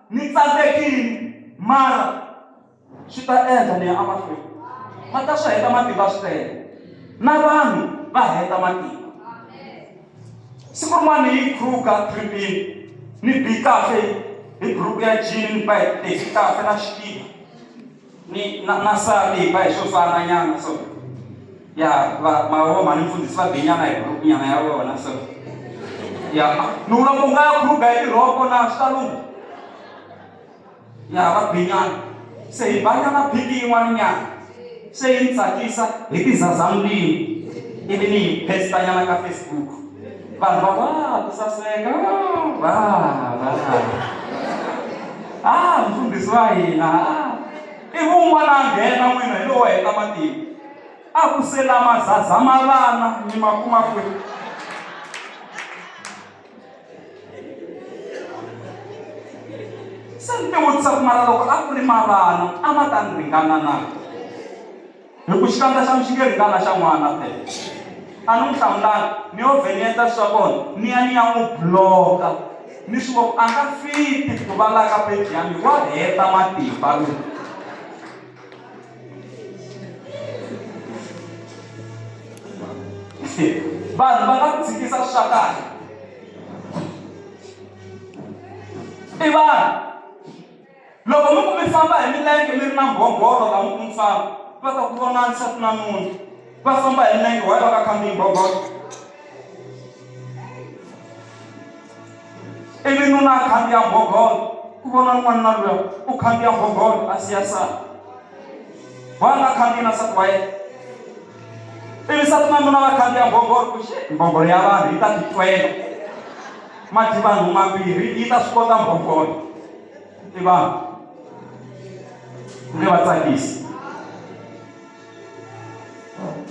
ni tsandzekini, mara swi ta endla ni ya emahlweni. Ma ta swi heta matimba swi tele na vanhu va heta matimba. Siku rin'wana hi Kruger Tribune ni bi kahle hi group ya jini ni ba hi teki kahle na xikipa ni na sati hi ba hi swo fana nyana so ya mahoma ni mfundhisi va binyana hi group nyana ya vona so ya ni vula ku nga ya Kruger hi tirhoko na switalungu ya va binyana. Se hi banyana biki yin'wana nyana se yi ni tsakisa hi tizazamulini ivi ni hi pesta nyana ka Facebook. Vanhu va ku saseka mfundhisi wa hina ivi un'wana a nghena n'wina hi lowo heta matimba a ku sela mazaza ma vana ni ma kuma kwini. Se ni ti vutisa ku mara loko a ku ri mavana a ma ta ni ringana na, hi ku xikandza xa mi xi nge ringana xa n'wana phela. A ni n'wi hlamulanga ni yo vhengeta swa kona ni ya n'wi bloka ni swi vona a nga fiti ku va la ka peji ya mina wa heta matimba lowu. Vanhu va nga tshikisa swa kahle i vanhu loko mi ku mi famba hi milenge mi ri na mbhongolo laha mi ku mi famba va ta ku vona nsati na munhu va famba hi milenge wa va ka khandziya mbhongolo ivi nuna a khandziya mbhongolo ku vona n'wanuna luya u khandziya mbhongolo a siya sala wa nga khandziyi na nsati wa yena ivi nsati na nuna va khandziya mbhongolo ku mbhongolo ya vanhu yi ta titwela mati vanhu mambirhi yi ta swi kota mbhongolo i vanhu ni va tsakisi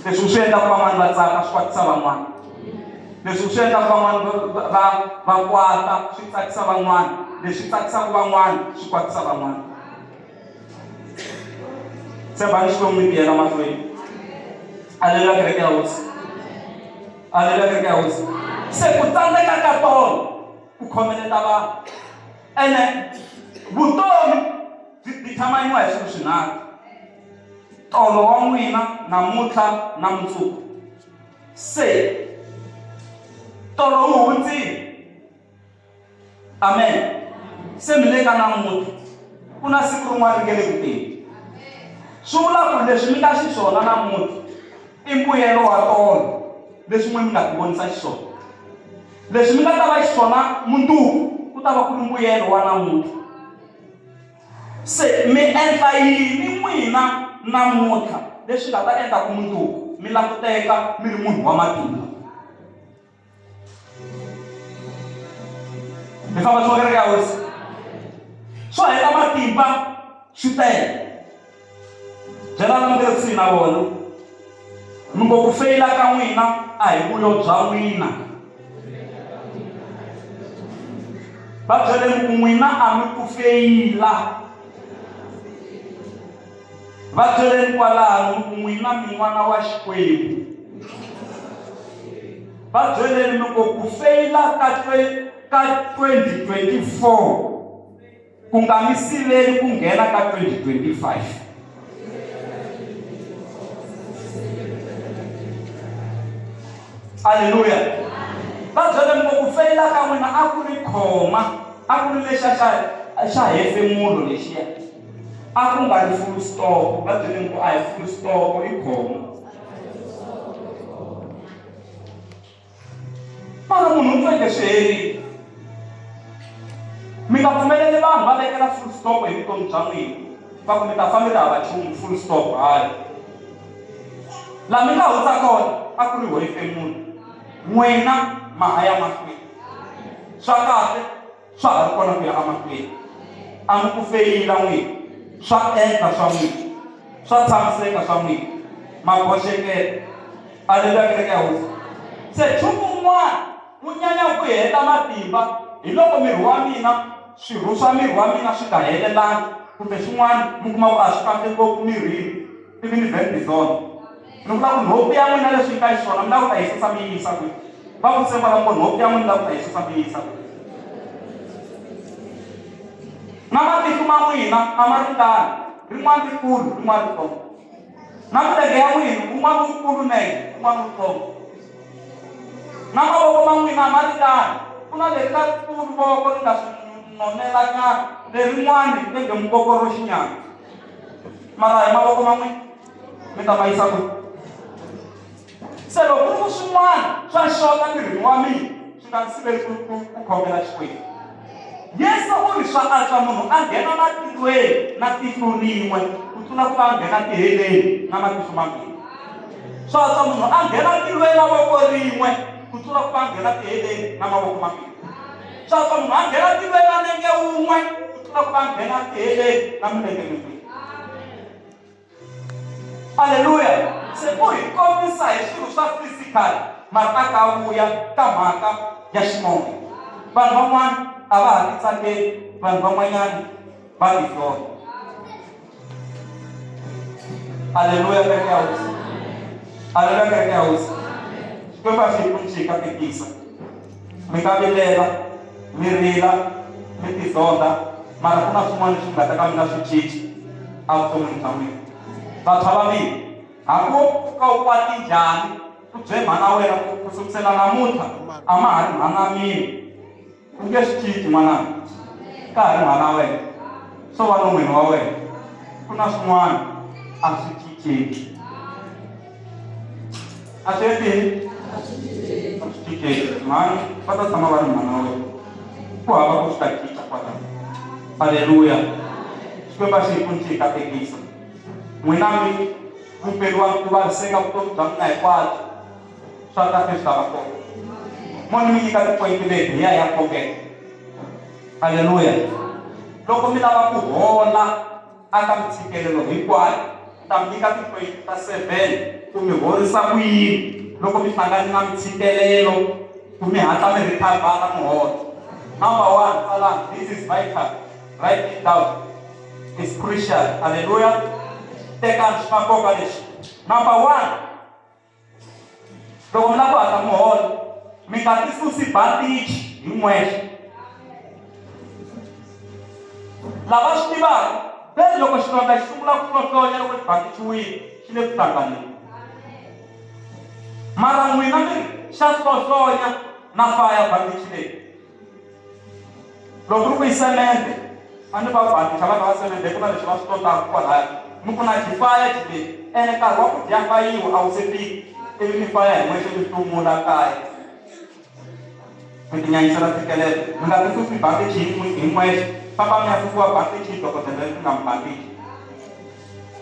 leswi swi endla ku van'wana va tsaka swi kwatisa van'wana leswi swi endla ku van'wana va kwata swi tsakisa van'wana leswi tsakisaka van'wana swi kwatisa van'wana tshembani xikwembu mi tiyela mahlweni aleluya kereke ya hosi aleluya kereke ya hosi se ku tsandzeka ka tolo ku khomeleta vanhu ene vutomi byi tshamaniwa hi swilo swinharhu tolo wa n'wina namuntlha na mundzuku se tolo wu hundzile amen se mi le ka namuntlha ku na siku rin'wana ri nge le ku teni swi vula ku leswi mi nga xiswona namuntlha i mbuyelo wa tolo leswi n'we mi nga ti vonisa xiswona leswi mi nga ta va xiswona mundzuku ku ta va ku ri mbuyelo wa namuntlha se mi endla yini n'wina namuntlha leswi nga ta endla ku mundzuku mi languteka mi ri munhu wa matimba mi famba swo kereke ya hosi swo heta matimba swi tele byela na mi ri kusuhi na vona mi ngo ku feyila ka n'wina a hi vuyo bya n'wina va byeleni ku n'wina a mi ku feyila va byeleni kwalano ku n'wina mi n'wana wa Xikwembu va byeleni mi ngo ku feyila ka 2024 ku nga mi siveli ku nghena ka 2025 aleluya va byeleni ngo ku feyila ka n'wina a ku ri khoma a ku ri lexa xa hefemulo lexiya a ku nga ri full stop va byeleni ku a hi full stop i khoma mara munhu u tweke swi herile mi nga pfumeleli vanhu va vekela full stop hi vutomi bya n'wina va ku mi ta fambela hava nchumu full stop hayi laha mi nga hundza kona a ku ri hefemulo n'wina mahaya mahlweni swa kahle swa ha ri kona ku ya amahlweni a mi ku feyila n'wina swa endla swa n'wina swa tshamiseka swa n'wina maboxekelo aleluya kereke ya hosi se nchumu wun'wana wu nyanya ku heta matimba hi loko miri wa mina swirho swa miri wa mina swi nga helelangi kumbe swin'wana mi kuma ku a swi kahle ngopfu mirini ivi ni vendizona ni vula ku nhopi ya n'wina leswi yi nga xiswona mi lava ku ta hisisa mi yisa kwihi va ku tsembala ngo nhopi ya n'wina lava ku ta hisisa mi yisa kwihi na matihlo ma n'wina a ma ringani rin'wana rikulu rin'wana ritsongo na milenge ya n'wina un'wana wukulu nenge un'wana wutsongo na mavoko ma n'wina a ma ringani ku na leri nga rikulu voko ri nga swi nonelanyana lerin'wani nenge mukokoro xinyana mara hi mavoko ma n'wina mi ta ma yisa kwihi se loko ku ri ku swin'wana swa xota mirini wa mina swi nga ni siveli ku khomela Xikwembu Yesu u ri swa antswa munhu a nghena matilweni na tihlo rin'we ku tlula ku va a nghena tiheleni na matihlo mambirhi swa antswa munhu a nghena tilweni na voko rin'we ku tlula ku va a nghena tiheleni na mavoko mambirhi swa antswa munhu a nghena tilweni na nenge wun'we ku tlula ku va a nghena tiheleni na milenge mimbirhi aleluya se u hi kombisa hi swilo swa physical mhaka ka vuya ka mhaka ya ximonge vanhu van'wana a va ha titsakeli vanhu van'wanyana va tihlona aleluya kereke ya hosi aleluya kereke ya hosi Xikwembu a xi hi ku xi hi katekisa mi nga vilela mi rila mi tizonda mara ku na swin'wana leswi nga ta ka mi nga swi cinci evuton'wini bya n'wina. Vantshwa va mina hambi wo pfuka u kwati njhani u byele mhana wena ku sukisela namuntlha a ma ha ri mhana mina u nge swi cinci n'wananga ka ha ri mhana wena swo va non'wini wa wena ku na swin'wana a swi cinceki a swi hetini a swi cinceki mhani va ta tshama va ri mhana wena ku hava ku swi ta cinca kwala. Haleluya. Xikwembu xi hi ku cinca tekisa n'wina mi vupeliwa ku vaviseka vutomi bya mina hikwabyo swa kahle swi ta va kona moni mi nyika tipoyinti leti hi ya kokeka. Haleluya. Loko mi lava ku hola aka mintshikelelo hinkwayo mi ta mi nyika tipoyinti ta 7 ku mi horisa ku yini loko mi hlangane na mintshikelelo ku mi hatla mi rikhavhana muholo. Number 1 alarm, this is vital. Write it down. It's crucial. Hallelujah. Teka nkoka lexi. Number 1. Loko mi lava ku hatla muholo mi nga ti susi bandage hi n'wexe. Lava swi tivaka bese loko xilonda xi sungula ku hlonhlonya loko xi bandichiwile xi le ku hlanganeni. Mara n'wina mi xa hlonhlonya na faya bandage leyi. Loko ku yi semente a ni va bandicha va va semente ku na leswi va swi totaka kwalaya mi ku na xifaya xi ene nkarhi wa ku dyambayiwa a wu se fiki ivi mi faya hi n'wexe mi hlumula kaya mi ti nyanyisela ntshikelelo mi nga ti susi bandage hi n'wexe famba mi ya susiwa bandage hi dokodela leri nga mi bandage.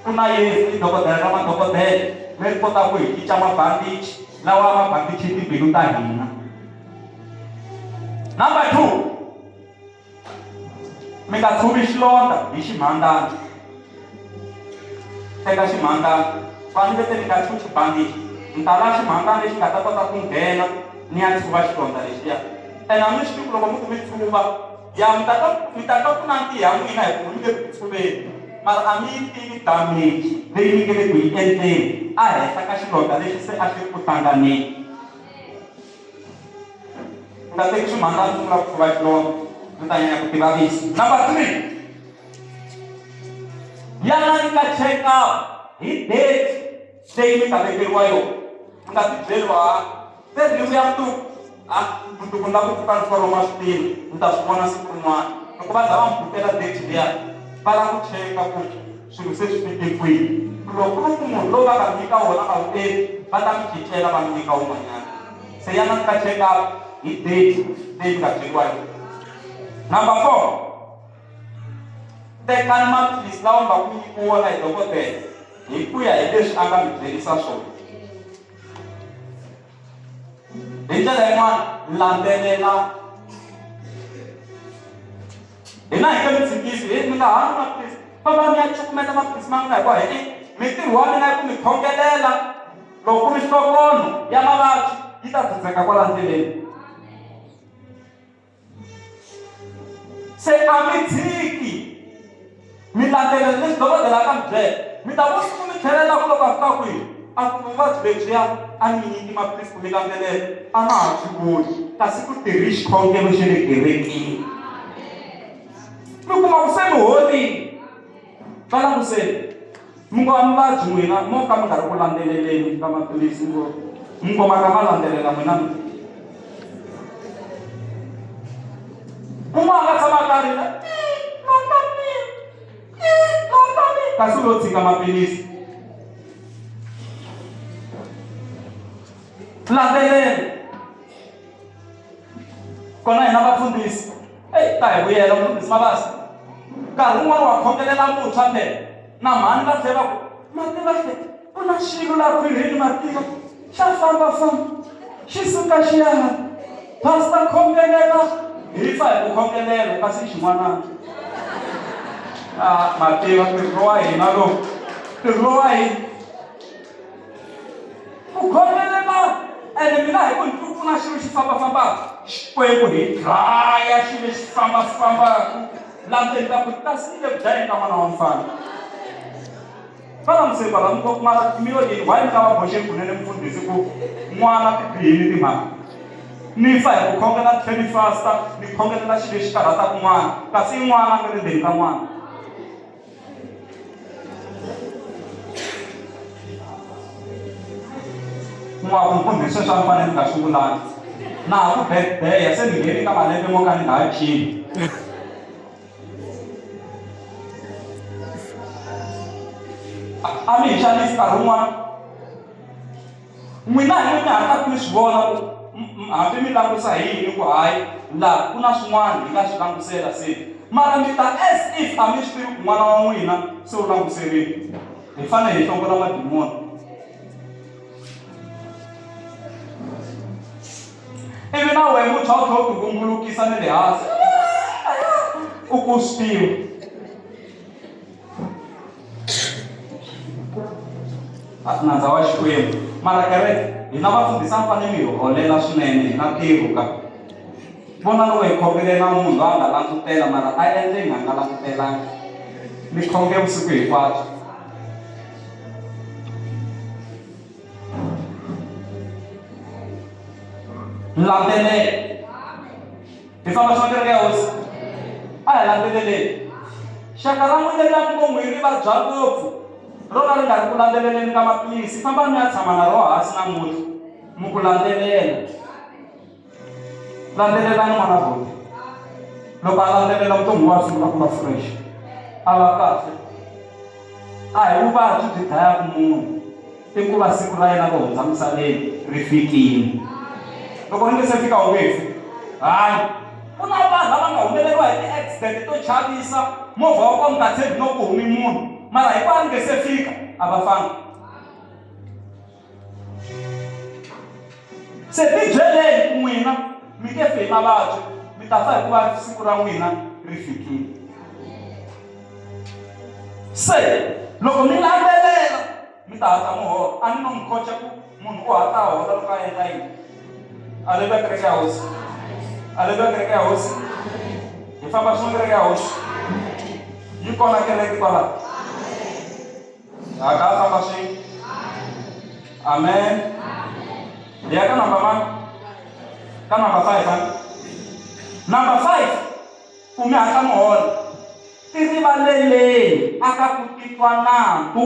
Ku na Yesu i dokodela ra madokodela leri kotaka ku hi cinca mabandage lawa ma bandage timbilu ta hina. Number 2, mi nga tshuvi xilondza hi ximhandana. Teka ximhandana fanekele mi nga tshuvi xibandage mi ta lava ximhandana lexi nga ta kota ku nghena ni ya tshuva xilondza lexiya. Ene a mi swi tivi loko mi ku mi tshuva ya mi ta twa ku nandziha ya n'wina hi ku mi nge ku tshuveni mara a mi yi tivi damage leyi mi nge le ku yi endleni a henhla ka xilondza lexi se a xi ri ku hlanganeni. Mi nga teki ximhandana sungula ku tshuva xilondza mi ta nyanya ku tivavisa. Number 3, yana ni nga check up hi date leyi mi nga vekeriwa yona. Mi nga ti byeriwa se rivu ya mundzuku ni lava ku pfuka ni foroma switilo ni ta swi vona siku rin'wana. Loko va za va mi bukela date liya va lava ku cheka ku swilo se swi fike kwihi. Loko ku ri ku munhu lowu va nga nyika wona a wu teki va ta mi cincela va mi nyika wun'wanyana. Se yana ni nga check up hi date leyi mi nga byeriwa yona. Number 4, tekani maphilisi lawa nga ku nyikiwa hi dokodela hi ku ya hi leswi a nga mi byerisa swona. Hi ndlela yin'wana landzelela. Hina hi nge mi tshikisi mi nga hanyi maphilisi famba mi ya cukumeta maphilisi ma n'wina hi ku heti mintirho wa mina i ku mi khongelela loko ku ri nhlokono ya mavabyi yi ta dzudzeka kwala ndleleni. Se a mi tshiki mi landzelela leswi dokodela ka mi byela mi ta vo siku mi tlhelela ku loko a fika kwihi a ku vuvabyi lebyiya a ni nyiki maphilisi ku mi landzelela a na ha swi voni kasi ku tirhi xikhongelo xa le kerekeni. Mi kuma ku se mi holini va languseni mi ngo a muvabyi n'wina mo ka mi nga ri ku landzeleleni ka maphilisi mi ngo maka ma landzelela n'wina mi. Un'wana a nga tshama karhi kasi u lo tshika maphilisi. Landzeleni kona hina vafundhisi ta hi vuyela mufundhisi mavasi nkarhi wun'wana wa khongelela muntshwa mbele na mhani va tlhela ku mativahle ku na xilo laha khwirini mativa xa fambafamba xi suka xi ya pastor khongelela hi fa hi ku khongelela kasi xin'wanana mativa ntirho wa hina lowu ntirho wa hina ku khongelela ene mina hi ku ni ku na xilo xi fambafambaka xikwembu hi dlaya xilo xi fambafambaka landzeni ka ku kasi le ku dlayeni ka n'wana wa mfana va lamuseni va lamu mara miyolini why mi nga va boxe kunene mfundhisi ku n'wana tibihini timhaka ni fa hi ku khongela 21st ni khongelela xilo lexi karhataka n'wana kasi i n'wana nga le ndzeni ka n'wana. N'wana kumbe sweswi a ni fanele ni nga swi vulangi na ha ku birthday se ni ngheni ka malembe mo ka ni nga ha chini. A mi hi xanisi nkarhi wun'wana n'wina hi n'wi mi hatla ku mi swi vona ku hambi mi langutisa hi yini ku hayi laha ku na swin'wana hi nga swi langutisela se mara mi ta as if a mi swi tivi ku n'wana wa n'wina se u languserile. Hi fanele hi hlongola madimoni. Ivi na wena u tlha u tlha u ti vumbulukisa ne le hansi u ku swi tiva. Nandza wa Xikwembu mara kereke hina vafundhisa mfanele mi hi holela swinene hi na ntirho ka vona loko hi khongele na munhu loyi a nga langutela mara a endle hi nga langutelanga mi khonge vusiku hinkwabyo. Landzelele hi famba swa kereke ya hosi a hi landzeleleni xaka ra n'wina leri a mi ngo n'wi ri vabya ngopfu rona ri nga ri ku landzeleleni ka maphilisi famba mi ya tshama na roho hansi namuntlha mi ku landzelela. Landzelelani n'wana boti loko a landzelela vutomi wa sungula ku va fresh a va kahle. A hi vuvabyi byi dlayaka munhu i ku va siku ra yena ro hundza misaveni ri fikile. Loko ri nge se fika u nge fi hayi ku na vanhu lava nga humeleriwa hi ti-accident to chavisa movha wa kona nga tshembi no ku humi munhu mara hi ku a nge se fika a va fanga. Se ti byeleni n'wina mi nge fi hi mavabyi mi ta fa hi ku va siku ra n'wina ri fikile. Se loko mi landzelela mi ta hatla mi hola. A ni no mi kocha ku munhu u hatla a hola loko a endla yini. Aleluya kereke ya hosi. Aleluya kereke ya hosi. Hi famba swin'we kereke ya hosi. Yi kona kereke kwala. Ha ka famba swin'we. Amen. Hi ya ka number one. Ka number 5 ha. Number 5 u mi hatla mi hola. Tirivaleleni aka ku titwa nantu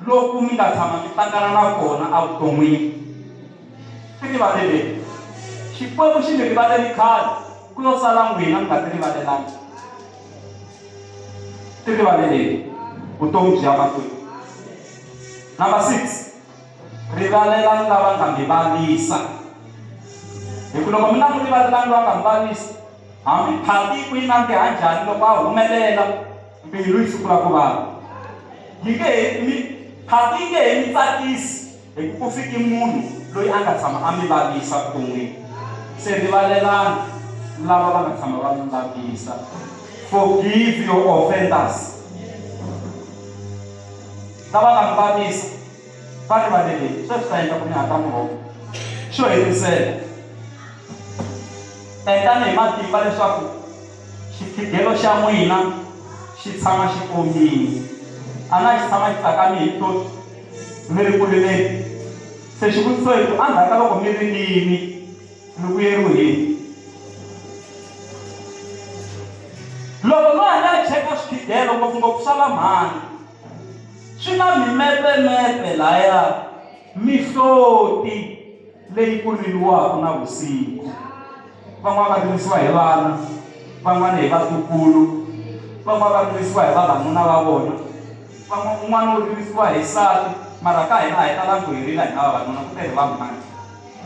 loku mi nga tshama mi hlangana na kona a vuton'wini. Tirivaleleni Xikwembu xi mi rivaleli khale ku yo sala n'wina mi nga ti rivalelangi. Tirivaleleni vutomi byi ya mahlweni. Number 6 rivalelani lava nga mi valisa. Hi ku loko mi nga n'wi rivalelani lava nga mi valisa hambi phati kwini na ntiha njhani loko a humelela mbilu yi sungula ku vava. Phati yi nge he mi tsakisi hi ku fiki munhu loyi a nga tshama a mi vavisa vuton'wini. Se rivalelani lava va nga tshama va mi vavisa. Forgive your offenders. Lava nga mi vavisa va rivaleleni sweswi ta endla ku mi hatla mi hola. Xo hetisela endlani hi matimba leswaku xikhigelo xa n'wina xi tshama xi komile. A nga xi tshama xi tsakami hi hloti mi ri kuleleni. Se xivutiso hi ku endzhaku ka loko mi ri nini mi vuyeriwe yini. Loko no hanya cheka swikhigelo ngopfungopfu swa va mhani swi na mimepemepe lahaya mihloti leyi ku riliwaka na vusiku. Van'wana va ririsiwa hi vana, van'wana hi vatukulu, van'wana va ririsiwa hi vavanuna va vona, un'wana u ririsiwa hi nsati mara ka hina a hi talangi ku hi rila hi na vavanuna ku tele va mhani.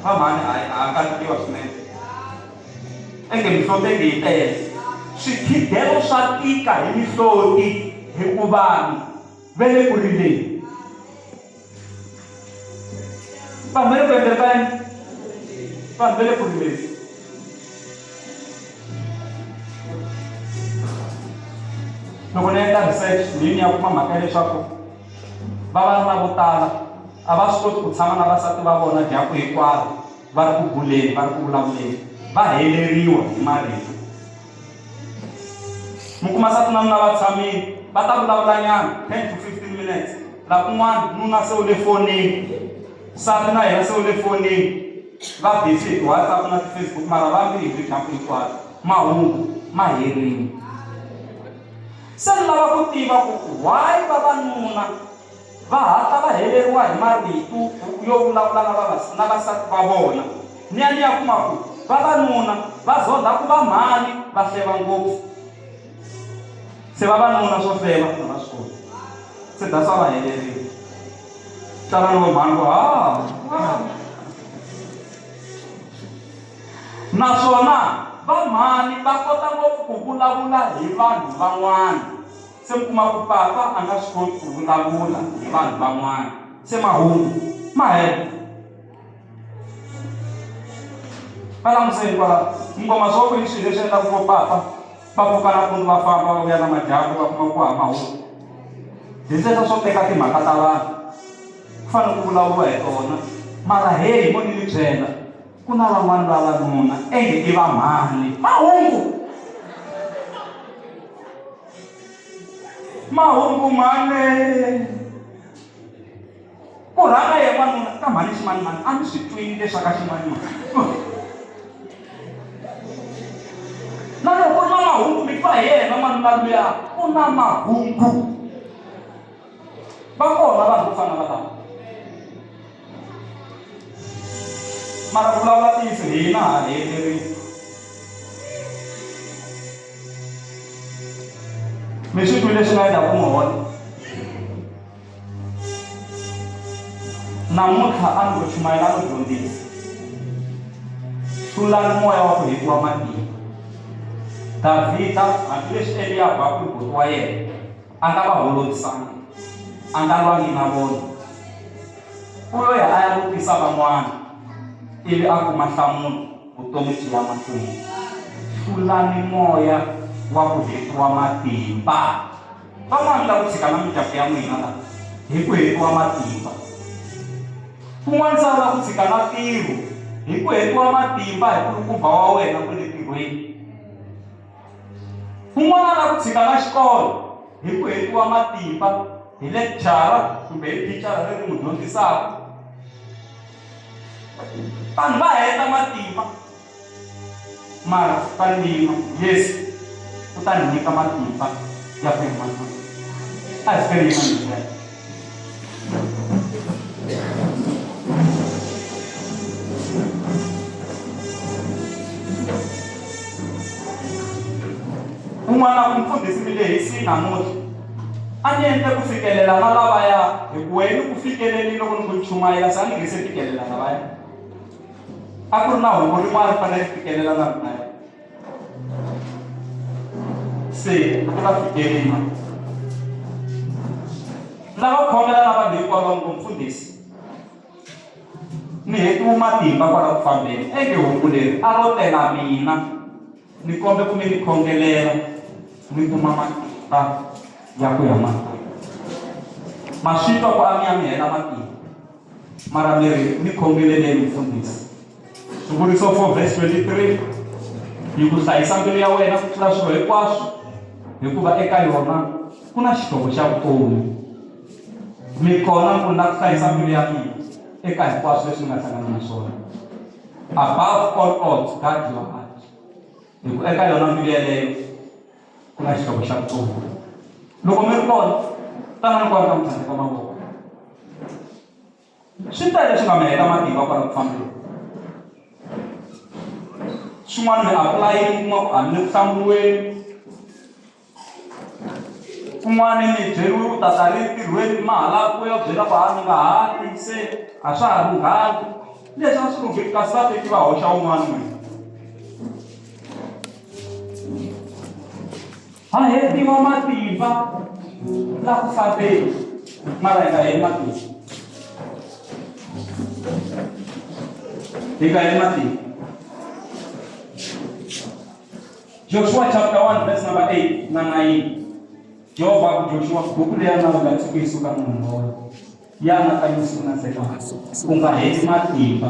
Va mhani a nga tikiwa swinene enge mihloti enge yi tele. Swikhigelo swa tika hi mihloti hi ku vanhu ve le ku rileni. Vanhu va le ku endlekani, vanhu va le ku rileni. Loko ni endla research ni ya kuma mhaka ya leswaku vavanuna vo tala a va swi koti ku tshama na vasati va vona dyambu hinkwaro va ri ku buleni, va ri ku vulavuleni, va heleriwa hi marito. Mi kuma nsati na nuna va tshamile va ta vulavulanyana 10 to 15 minutes laha kun'wana nuna se u le fonini, nsati na yena se u le fonini va busy WhatsApp na Facebook mara va mbirhi kambe hinkwato mahungu ma herile. Se ni lava ku tiva ku why vavanuna va hatla va heleriwa hi marito yo vulavula na vasati va vona. Ni ya kuma ku vavanuna va zonda ku va mhani va hleva ngopfu. Se vavanuna swo hleva na swi kota. Se dasa va helerile. Tala no mhani ku naswona va mhani va kota ngopfu ku vulavula hi vanhu van'wana. Se mi kuma ku papa a nga swi koti ku vulavula hi vanhu van'wana. Se mahungu ma hela. Va langutiseni kwala ngoma swo ku hi swilo leswi endlaku ku papa va pfuka nampundzu va famba va vuya na madyambu va kuma ku ha mahungu. Hi sweswo swo teka timhaka ta vanhu ku fanele ku vulavuriwa hi tona. Mara hi vonile byela ku na van'wana vavanuna i va mhani. Mahungu mhani ku rhanga hi vanuna ka mhani ximanimani a ni swi twini leswa ka ximanimani. Na loko na mahungu mi fa yena manuna luya ku na mahungu. Va kona vanhu ku fana na lava. Mara ku vulavula tiyisi hina ha helerile. Mi swi twile leswi nga endla ku muhona. Namuntlha a ni ngo chumayela no dyondzisa. Hlulani moya wa ku hetiwa matimba. Davhida hambileswi Eliyahu a ku ri buti wa yena a nga va holovisanga, a nga lwangi na vona. U lo ya a ya vutisa van'wana ivi a kuma nhlamulo vutomi byi ya mahlweni. Hlulani moya wa ku hetiwa matimba. Van'wana lava ku tshika na mindyangu ya n'wina laha hi ku hetiwa matimba. Kun'wana sa lava ku tshika na ntirho hi ku hetiwa matimba hi kulukumba wa wena ku le ntirhweni. Kun'wana lava ku tshika na xikolo hi ku hetiwa matimba hi lecturer kumbe hi thicara leri n'wi dyondzisaka. Vanhu va heta matimba mara ka mina Yesu u ta ni nyika matimba ya ku hema matimba. A hi fikeni yima ni un'wana ku mfundhisi mi lehisi namuntlha a ni endle ku fikelela na lavaya hi ku wena ku fikeleli loko ni ku chumayela se a ni nge se fikelela lavaya. A ku ri na hungu rin'wana ri fanele fikelela na mina se ku ta fikeleli lava khongela na vanhu hinkwavo ngo mfundhisi ni hetiwe matimba kwala ku fambeni enge hungu leri a ro tela mina ni kombe ku mi ni khongelela ni kuma matimba ya ku ya mahlweni. Ma swi twa ku a mi hela matimba mara ni khongeleleni mfundhisi. Swivuriso 4 verse 23 yi ku hlayisa mbilu ya wena ku tlula swilo hinkwaswo hikuva eka yona ku na xihlovo xa vutomi. Mi kona ku na ku hlayisa mbilu ya mina eka hinkwaswo leswi ni nga hlangana na swona. Above all odds guard your heart. Hi ku eka yona mbilu yeleyo ku na xihlovo xa vutomi. Loko mi ri kona tanani kwala ka mutshami ka mavoko. Swi tele leswi nga mi heta matimba kwala ku fambeni. Swin'wana mi apply kuma ku a mi le ku hlamuriweni. Kun'wana mi byeriwe ku ta le ntirhweni ma hala ku ya byela ku mi nga hati se a swa ha lunghangi. Leswi a swi lungheki kasi va teki va hoxa wun'wana n'wina. Ha hetiwa matimba la ku fambeni mara hi nga heli matimba. Hi nga heli matimba. Joshua chapter 1 verse number 8 na 9. Jehovah Joshua buku leyi na nga tshuki yi suka munhu loyi yana ka Yesu na seka ku nga heli matimba.